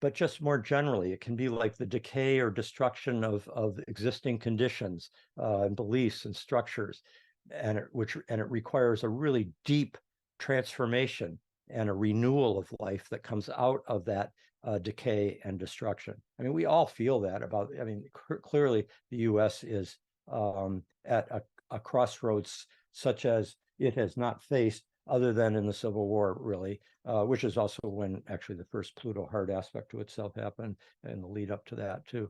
But just more generally, it can be like the decay or destruction of existing conditions and beliefs and structures, and it requires a really deep transformation and a renewal of life that comes out of that decay and destruction. I mean, we all feel that about. I mean, clearly the U.S. is at a crossroads such as it has not faced other than in the Civil War, really, which is also when actually the first Pluto hard aspect to itself happened, and the lead up to that too.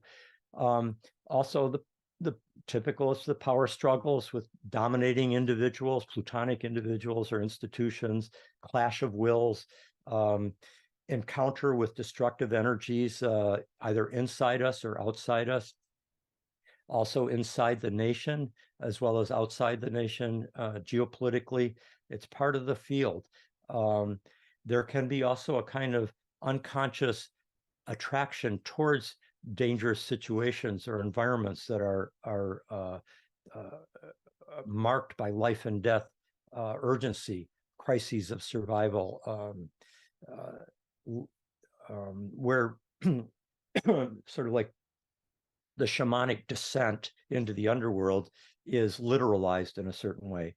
Also, the typical is the power struggles with dominating individuals, Plutonic individuals or institutions, clash of wills, encounter with destructive energies, either inside us or outside us. Also inside the nation, as well as outside the nation, geopolitically, it's part of the field. There can be also a kind of unconscious attraction towards dangerous situations or environments that are marked by life and death urgency, crises of survival, where sort of like the shamanic descent into the underworld is literalized in a certain way.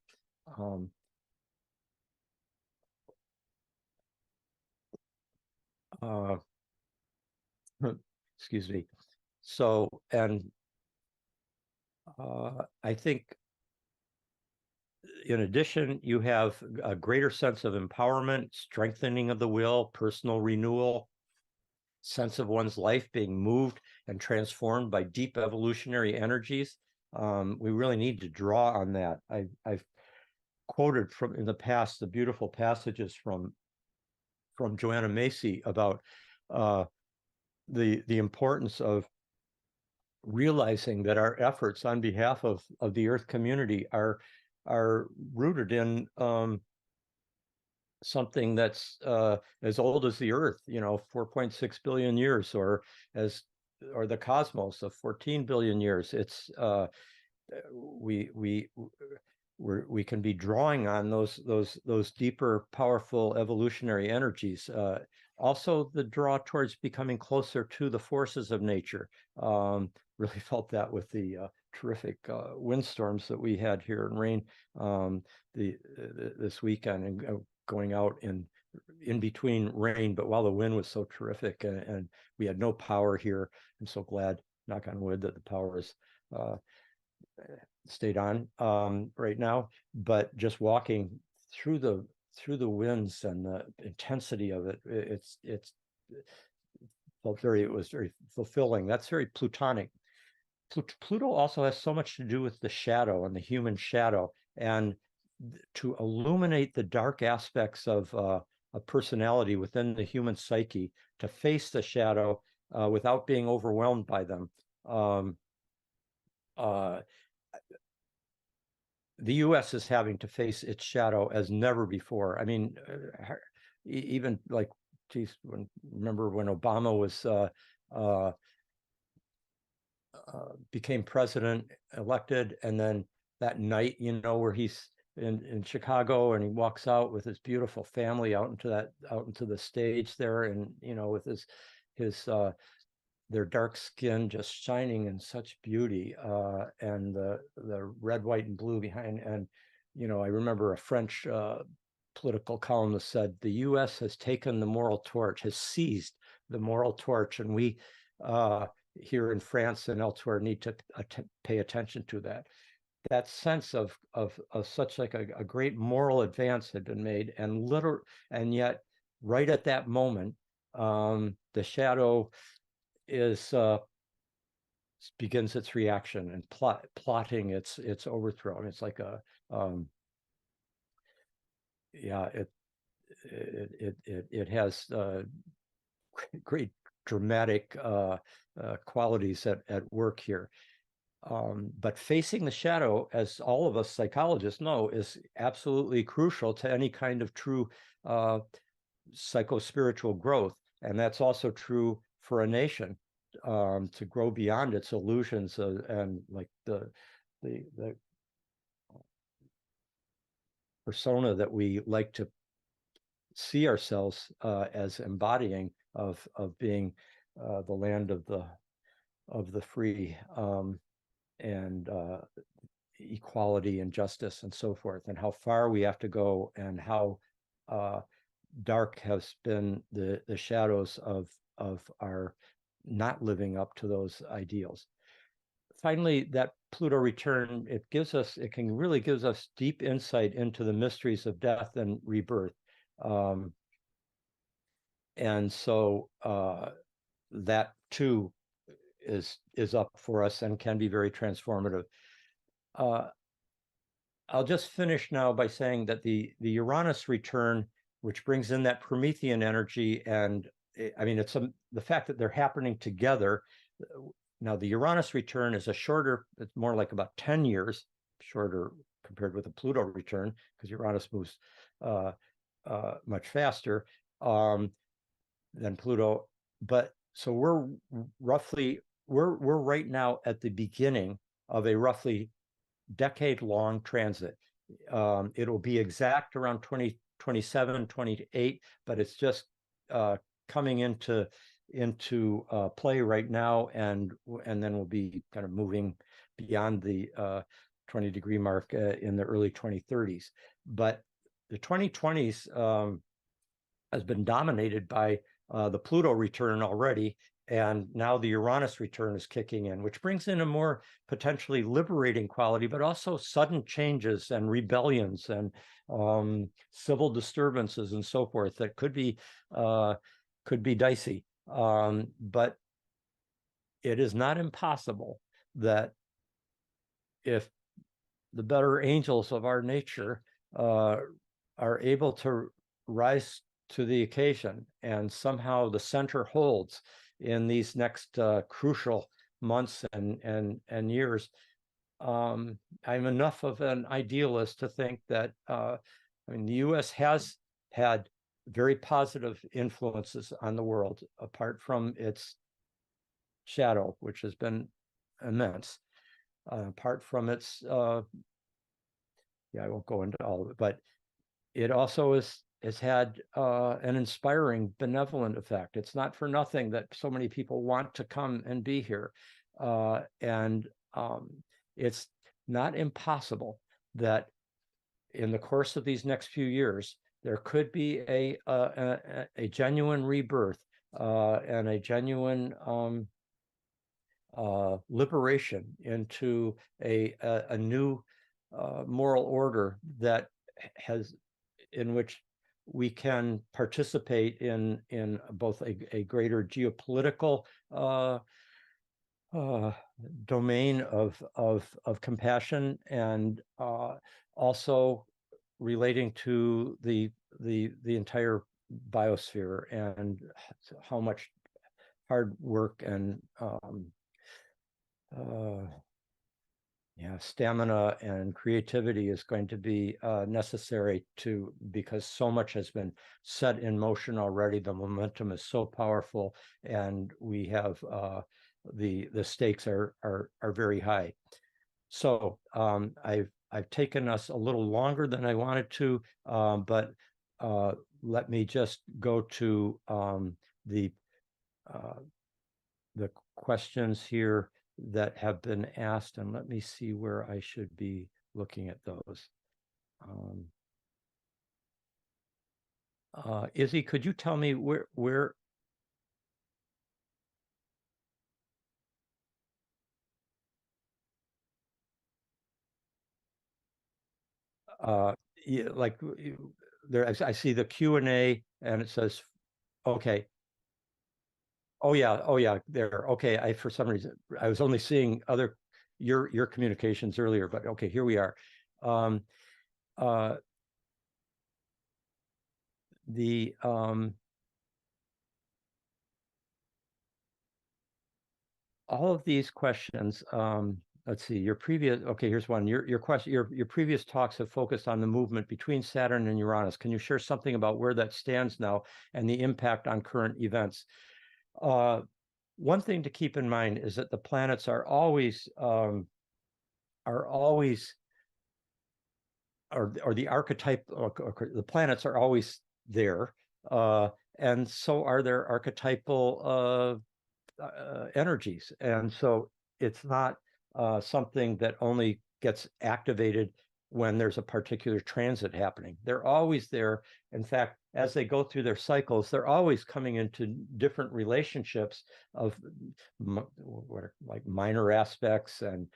Excuse me. So, and I think in addition, you have a greater sense of empowerment, strengthening of the will, personal renewal, sense of one's life being moved and transformed by deep evolutionary energies. We really need to draw on that. I've quoted from in the past the beautiful passages from Joanna Macy about the importance of realizing that our efforts on behalf of the Earth community are rooted in something that's as old as the Earth, 4.6 billion years, or the cosmos of 14 billion years. It's we can be drawing on those deeper, powerful evolutionary energies. Also, the draw towards becoming closer to the forces of nature. Really felt that with the terrific windstorms that we had here in rain this weekend, and going out in between rain, but while the wind was so terrific, and we had no power here. I'm so glad, knock on wood, that the power is stayed on right now. But just walking through the winds and the intensity of it, it was very fulfilling. That's very Plutonic. Pluto also has so much to do with the shadow and the human shadow, and to illuminate the dark aspects of a personality within the human psyche, to face the shadow without being overwhelmed by them. The U.S. is having to face its shadow as never before. I mean, even like, geez, remember when Obama was became president, elected, and then that night, where he's in Chicago, and he walks out with his beautiful family out into the stage there, and with his their dark skin just shining in such beauty, and the red, white, and blue behind. And I remember a French political columnist said, the U.S. has taken the moral torch, has seized the moral torch, and we here in France and elsewhere need to pay attention to that. That sense of such like a great moral advance had been made, and yet right at that moment, the shadow begins its reaction and plotting its overthrow. And it's like it has great dramatic qualities at work here. But facing the shadow, as all of us psychologists know, is absolutely crucial to any kind of true psycho-spiritual growth. And that's also true for a nation, to grow beyond its illusions and like the persona that we like to see ourselves as embodying of being the land of the free, and equality and justice and so forth, and how far we have to go, and how dark has been the shadows of our not living up to those ideals. Finally, that Pluto return, it can really gives us deep insight into the mysteries of death and rebirth. And so that too is up for us and can be very transformative. I'll just finish now by saying that the Uranus return, which brings in that Promethean energy, and I mean, it's the fact that they're happening together. Now, the Uranus return is it's more like about 10 years shorter compared with the Pluto return, because Uranus moves much faster than Pluto. But so we're right now at the beginning of a roughly decade-long transit. It'll be exact around 2027, 28, but it's just coming into play right now, and then we'll be kind of moving beyond the 20-degree mark in the early 2030s. But the 2020s has been dominated by the Pluto return already, and now the Uranus return is kicking in, which brings in a more potentially liberating quality, but also sudden changes and rebellions and civil disturbances and so forth that could be dicey. But it is not impossible that if the better angels of our nature are able to rise to the occasion, and somehow the center holds in these next crucial months and years. I'm enough of an idealist to think that I mean, the U.S. has had very positive influences on the world, apart from its shadow, which has been immense, apart from its I won't go into all of it, but it also has had an inspiring, benevolent effect. It's not for nothing that so many people want to come and be here. And it's not impossible that in the course of these next few years, there could be a genuine rebirth and a genuine liberation into a new moral order in which we can participate in both a greater geopolitical domain of compassion, and also relating to the entire biosphere, and how much hard work and stamina and creativity is going to be necessary because so much has been set in motion already. The momentum is so powerful, and we have the stakes are very high. So I've taken us a little longer than I wanted to, but let me just go to the questions here that have been asked, and let me see where I should be looking at those. Izzy, could you tell me where like there I see the Q&A, and it says, okay. Oh yeah, there. Okay, for some reason I was only seeing your communications earlier, but okay, here we are. All of these questions, let's see, your previous, okay, here's one. Your question, your previous talks have focused on the movement between Saturn and Uranus. Can you share something about where that stands now and the impact on current events? One thing to keep in mind is that the planets are always or the archetype, the planets are always there, and so are their archetypal energies. And so it's not something that only gets activated when there's a particular transit happening. They're always there. In fact, as they go through their cycles, they're always coming into different relationships of what are like minor aspects and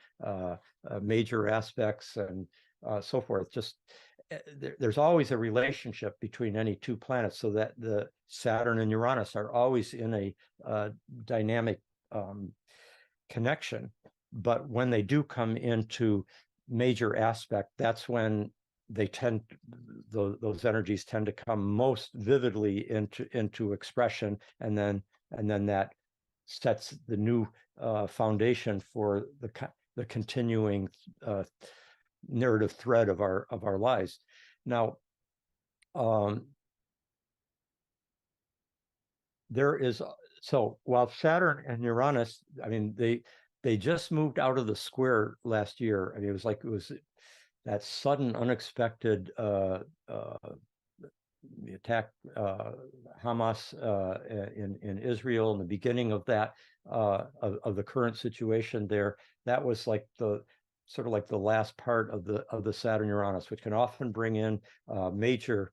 major aspects and so forth. Just there's always a relationship between any two planets, so that the Saturn and Uranus are always in a dynamic connection. But when they do come into major aspect, that's when they tend, those energies tend to come most vividly into expression, and then that sets the new foundation for the continuing narrative thread of our lives. Now, there is, so while Saturn and Uranus, I mean, they just moved out of the square last year. I mean, it was that sudden, unexpected the attack, Hamas in Israel, and the beginning of that of the current situation there. That was like the sort of like the last part of the Saturn Uranus, which can often bring in major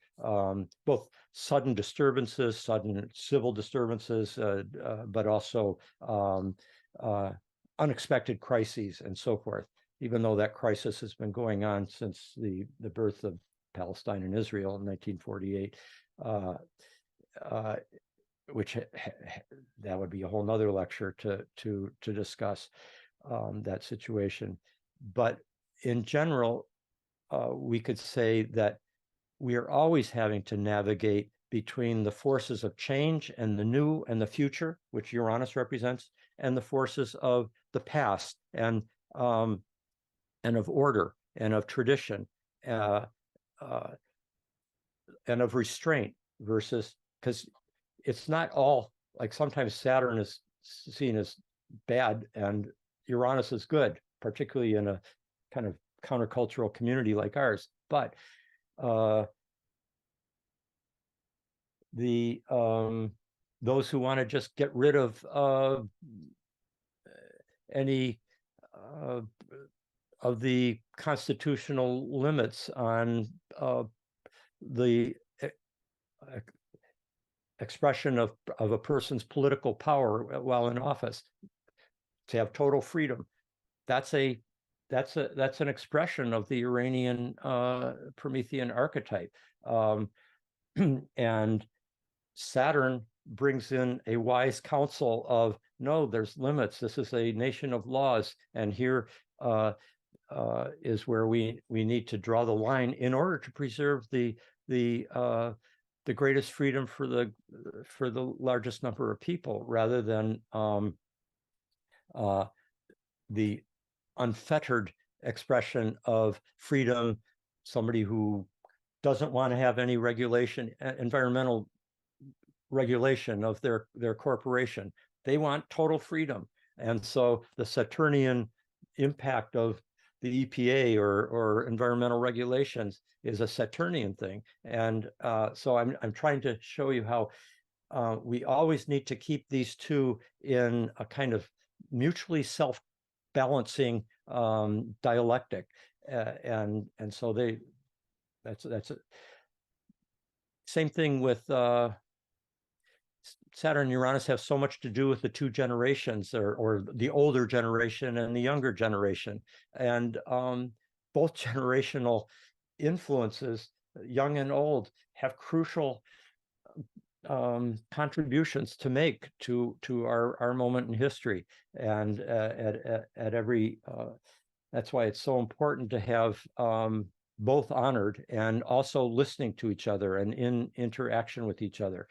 both sudden disturbances, sudden civil disturbances, but also unexpected crises and so forth. Even though that crisis has been going on since the birth of Palestine and Israel in 1948, which that would be a whole nother lecture to discuss that situation. But in general, we could say that we are always having to navigate between the forces of change and the new and the future, which Uranus represents, and the forces of the past and of order and of tradition and of restraint, versus, because it's not all, like sometimes Saturn is seen as bad and Uranus is good, particularly in a kind of countercultural community like ours. But those who want to just get rid of any of the constitutional limits on the expression of a person's political power while in office, to have total freedom, that's an expression of the Uranian Promethean archetype. And Saturn brings in a wise counsel of, no, there's limits. This is a nation of laws, and here is where we need to draw the line in order to preserve the greatest freedom for the largest number of people, rather than the unfettered expression of freedom. Somebody who doesn't want to have any regulation, environmental regulation of their corporation, they want total freedom. And so the Saturnian impact of the EPA or environmental regulations is a Saturnian thing. And so I'm trying to show you how we always need to keep these two in a kind of mutually self-balancing dialectic, and so that's a same thing with Saturn and Uranus have so much to do with the two generations, or the older generation and the younger generation, and both generational influences, young and old, have crucial contributions to make to our moment in history. And at every that's why it's so important to have both honored and also listening to each other and in interaction with each other.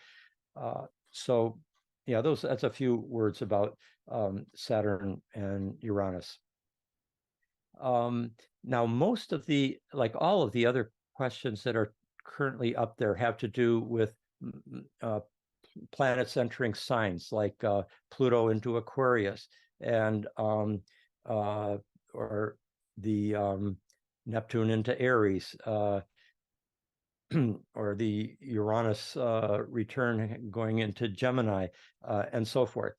So yeah, that's a few words about Saturn and Uranus. Now, most of the, like all of the other questions that are currently up there have to do with planets entering signs, like Pluto into Aquarius, and or the Neptune into Aries, or the Uranus return going into Gemini, and so forth.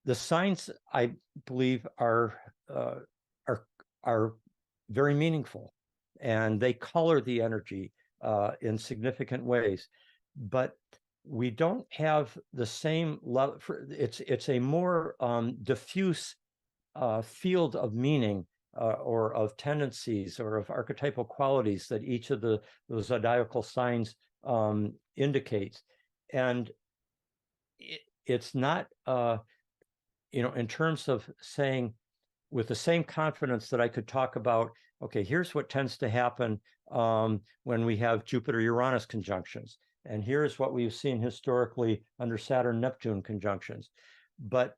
The signs, I believe, are very meaningful, and they color the energy in significant ways. But we don't have the same level. It's a more diffuse field of meaning, or of tendencies, or of archetypal qualities that each of the zodiacal signs indicates, and it's not, in terms of saying with the same confidence that I could talk about, okay, here's what tends to happen when we have Jupiter-Uranus conjunctions, and here's what we've seen historically under Saturn-Neptune conjunctions, but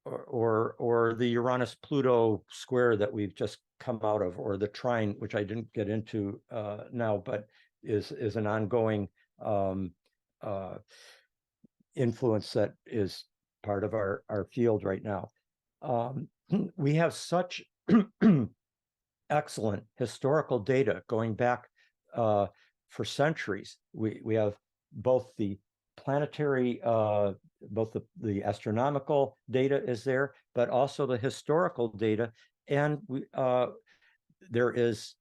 or the Uranus-Pluto square that we've just come out of, or the trine, which I didn't get into now, but is an ongoing influence that is part of our field right now. We have such excellent historical data going back for centuries. We have both the planetary, both the astronomical data is there, but also the historical data, and there is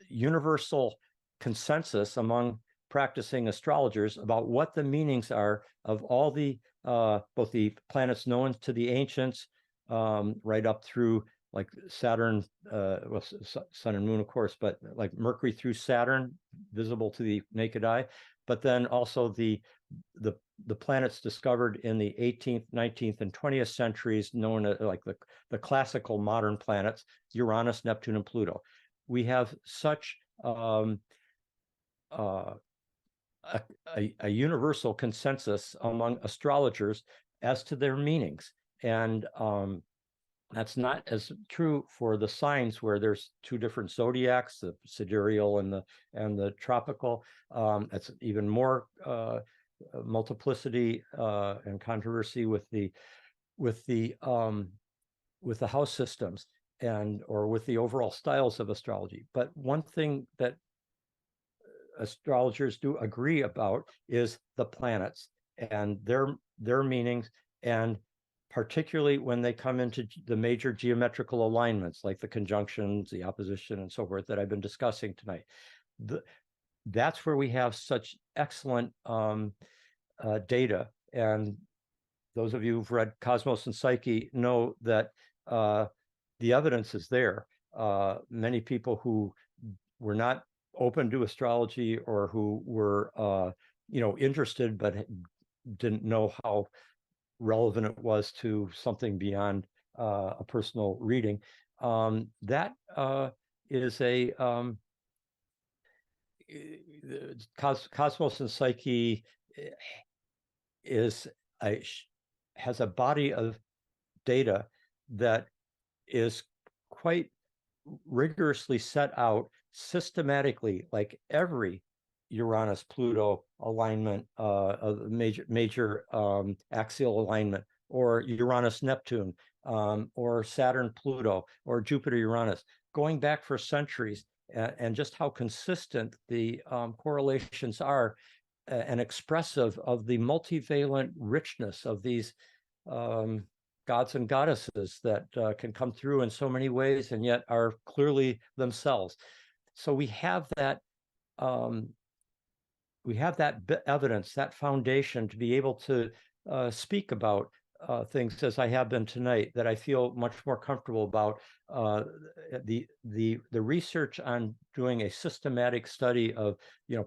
universal consensus among practicing astrologers about what the meanings are of all the both the planets known to the ancients, right up through like Saturn, well, Sun and Moon, of course, but like Mercury through Saturn, visible to the naked eye, but then also the planets discovered in the 18th, 19th, and 20th centuries, known as like the classical modern planets, Uranus, Neptune, and Pluto. We have such a universal consensus among astrologers as to their meanings, and that's not as true for the signs, where there's two different zodiacs, the sidereal and the tropical. That's even more multiplicity and controversy with the house systems, or with the overall styles of astrology. But one thing that astrologers do agree about is the planets and their meanings, and particularly when they come into the major geometrical alignments, like the conjunctions, the opposition, and so forth that I've been discussing tonight. That's where we have such excellent data. And those of you who've read Cosmos and Psyche know that the evidence is there. Many people who were not open to astrology, or who were interested but didn't know how relevant it was to something beyond a personal reading, that is a Cosmos and Psyche has a body of data that is quite rigorously set out systematically, like every Uranus-Pluto alignment, major axial alignment, or Uranus-Neptune, or Saturn-Pluto, or Jupiter-Uranus, going back for centuries, and just how consistent the correlations are, and expressive of the multivalent richness of these gods and goddesses that can come through in so many ways, and yet are clearly themselves. So we have that evidence, that foundation, to be able to speak about things as I have been tonight, that I feel much more comfortable about. The research on doing a systematic study of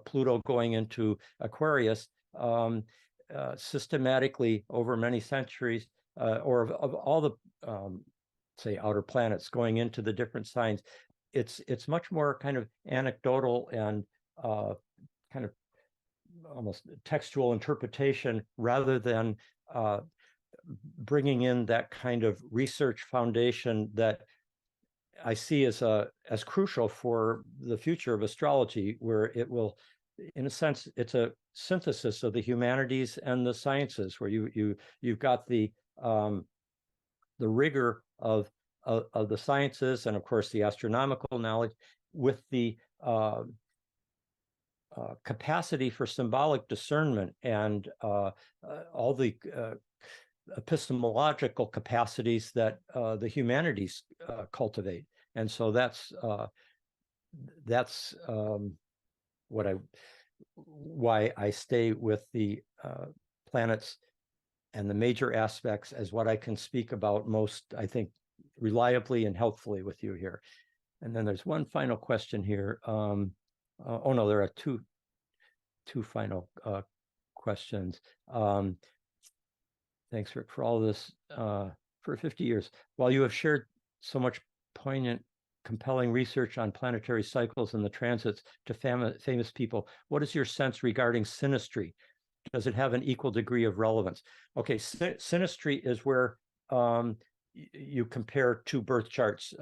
Pluto going into Aquarius, systematically over many centuries, or of all the say outer planets going into the different signs, it's much more kind of anecdotal and kind of almost textual interpretation, rather than bringing in that kind of research foundation that I see as crucial for the future of astrology, where it will, in a sense, it's a synthesis of the humanities and the sciences, where you've got the rigor of the sciences and, of course, the astronomical knowledge with the capacity for symbolic discernment and all the epistemological capacities that the humanities cultivate. And so that's why I stay with the planets and the major aspects as what I can speak about most, I think, reliably and helpfully with you here. And then there's one final question here. Oh no, there are two final questions. Thanks, Rick, for all this. For 50 years, while you have shared so much poignant, compelling research on planetary cycles and the transits to famous people, what is your sense regarding synastry? Does it have an equal degree of relevance? Okay, synastry is where you compare two birth charts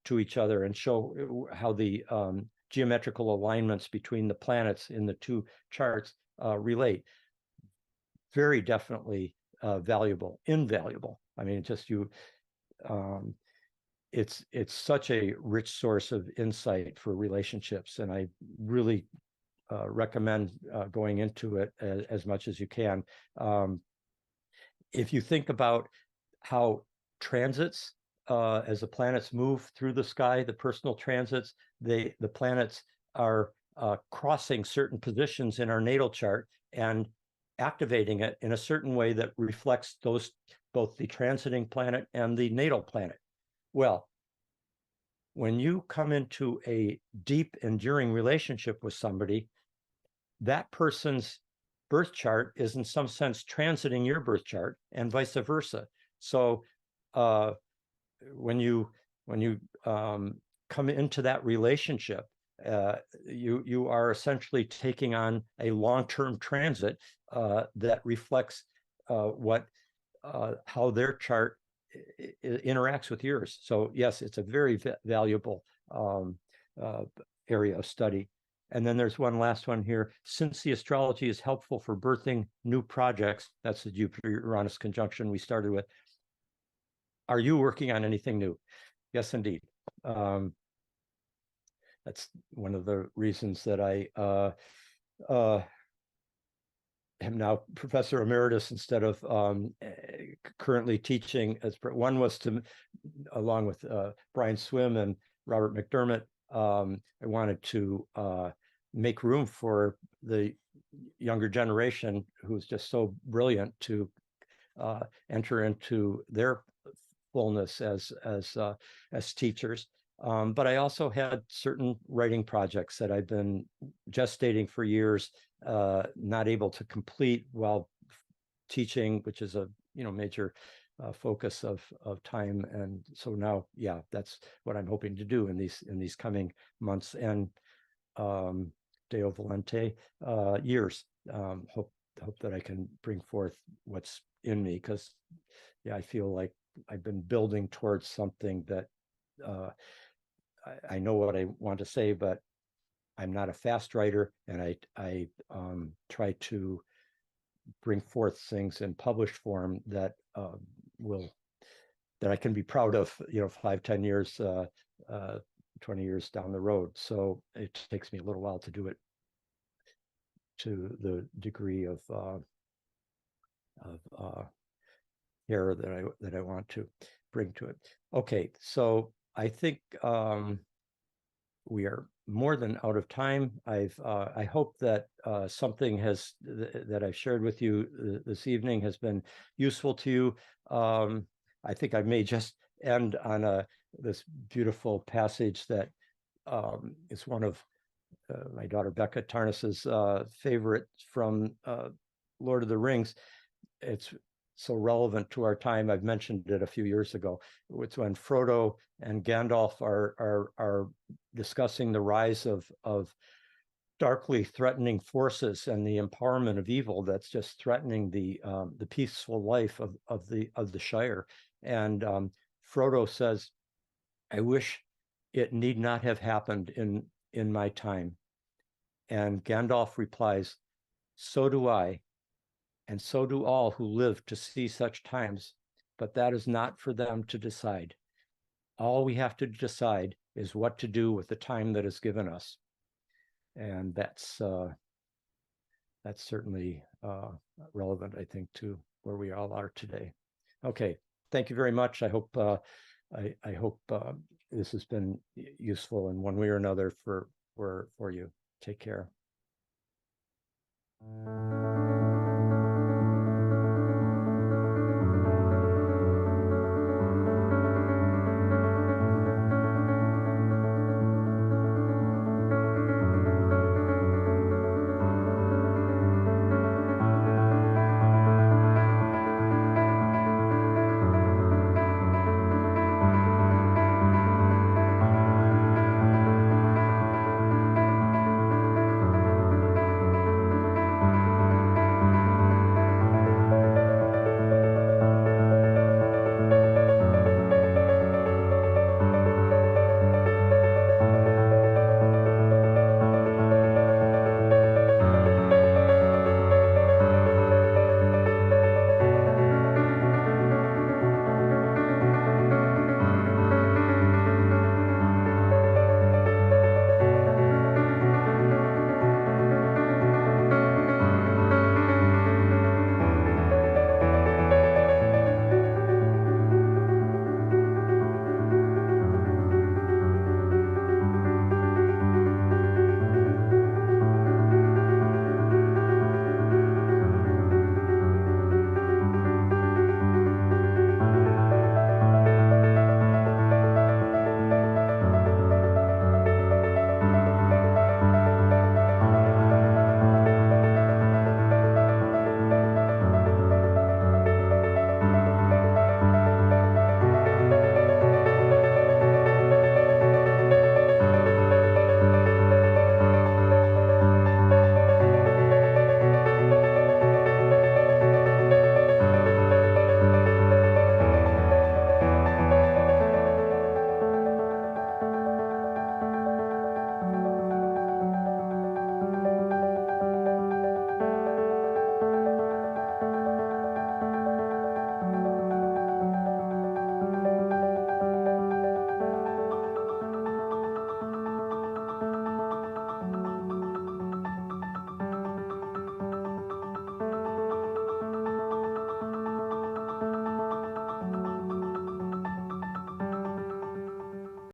to each other and show how the geometrical alignments between the planets in the two charts relate. Very definitely valuable, invaluable. I mean, just it's such a rich source of insight for relationships, and I really recommend going into it as much as you can. If you think about how transits, as the planets move through the sky, the personal transits, the planets are crossing certain positions in our natal chart and activating it in a certain way that reflects both the transiting planet and the natal planet. Well, when you come into a deep, enduring relationship with somebody, that person's birth chart is in some sense transiting your birth chart and vice versa. So when you come into that relationship, you are essentially taking on a long-term transit that reflects how their chart interacts with yours. So yes, it's a very valuable area of study. And then there's one last one here. Since the astrology is helpful for birthing new projects, that's the Jupiter-Uranus conjunction we started with, are you working on anything new? Yes, indeed. That's one of the reasons that I am now professor emeritus instead of currently teaching. One was to, along with Brian Swim and Robert McDermott, I wanted to make room for the younger generation who's just so brilliant to enter into their fullness as teachers. But I also had certain writing projects that I've been gestating for years, not able to complete while teaching, which is a major focus of time. And so now, yeah, that's what I'm hoping to do in these coming months and Deo Volente years. Hope that I can bring forth what's in me, because yeah, I feel like I've been building towards something that I know what I want to say, but I'm not a fast writer, and I try to bring forth things in published form that that I can be proud of, 5, 10 years, 20 years down the road. So it takes me a little while to do it to the degree of care that I want to bring to it. Okay, so I think we are more than out of time. I hope that something that I've shared with you this evening has been useful to you. I think I may just end on this beautiful passage that is one of my daughter Becca Tarnas's favorite from Lord of the Rings. It's so relevant to our time. I've mentioned it a few years ago. It's when Frodo and Gandalf are discussing the rise of darkly threatening forces and the empowerment of evil that's just threatening the peaceful life of the Shire. And Frodo says, "I wish it need not have happened in my time." And Gandalf replies, "So do I, and so do all who live to see such times, but that is not for them to decide. All we have to decide is what to do with the time that is given us." And that's certainly relevant, I think, to where we all are today. Okay, thank you very much. I hope I hope this has been useful in one way or another for you. Take care.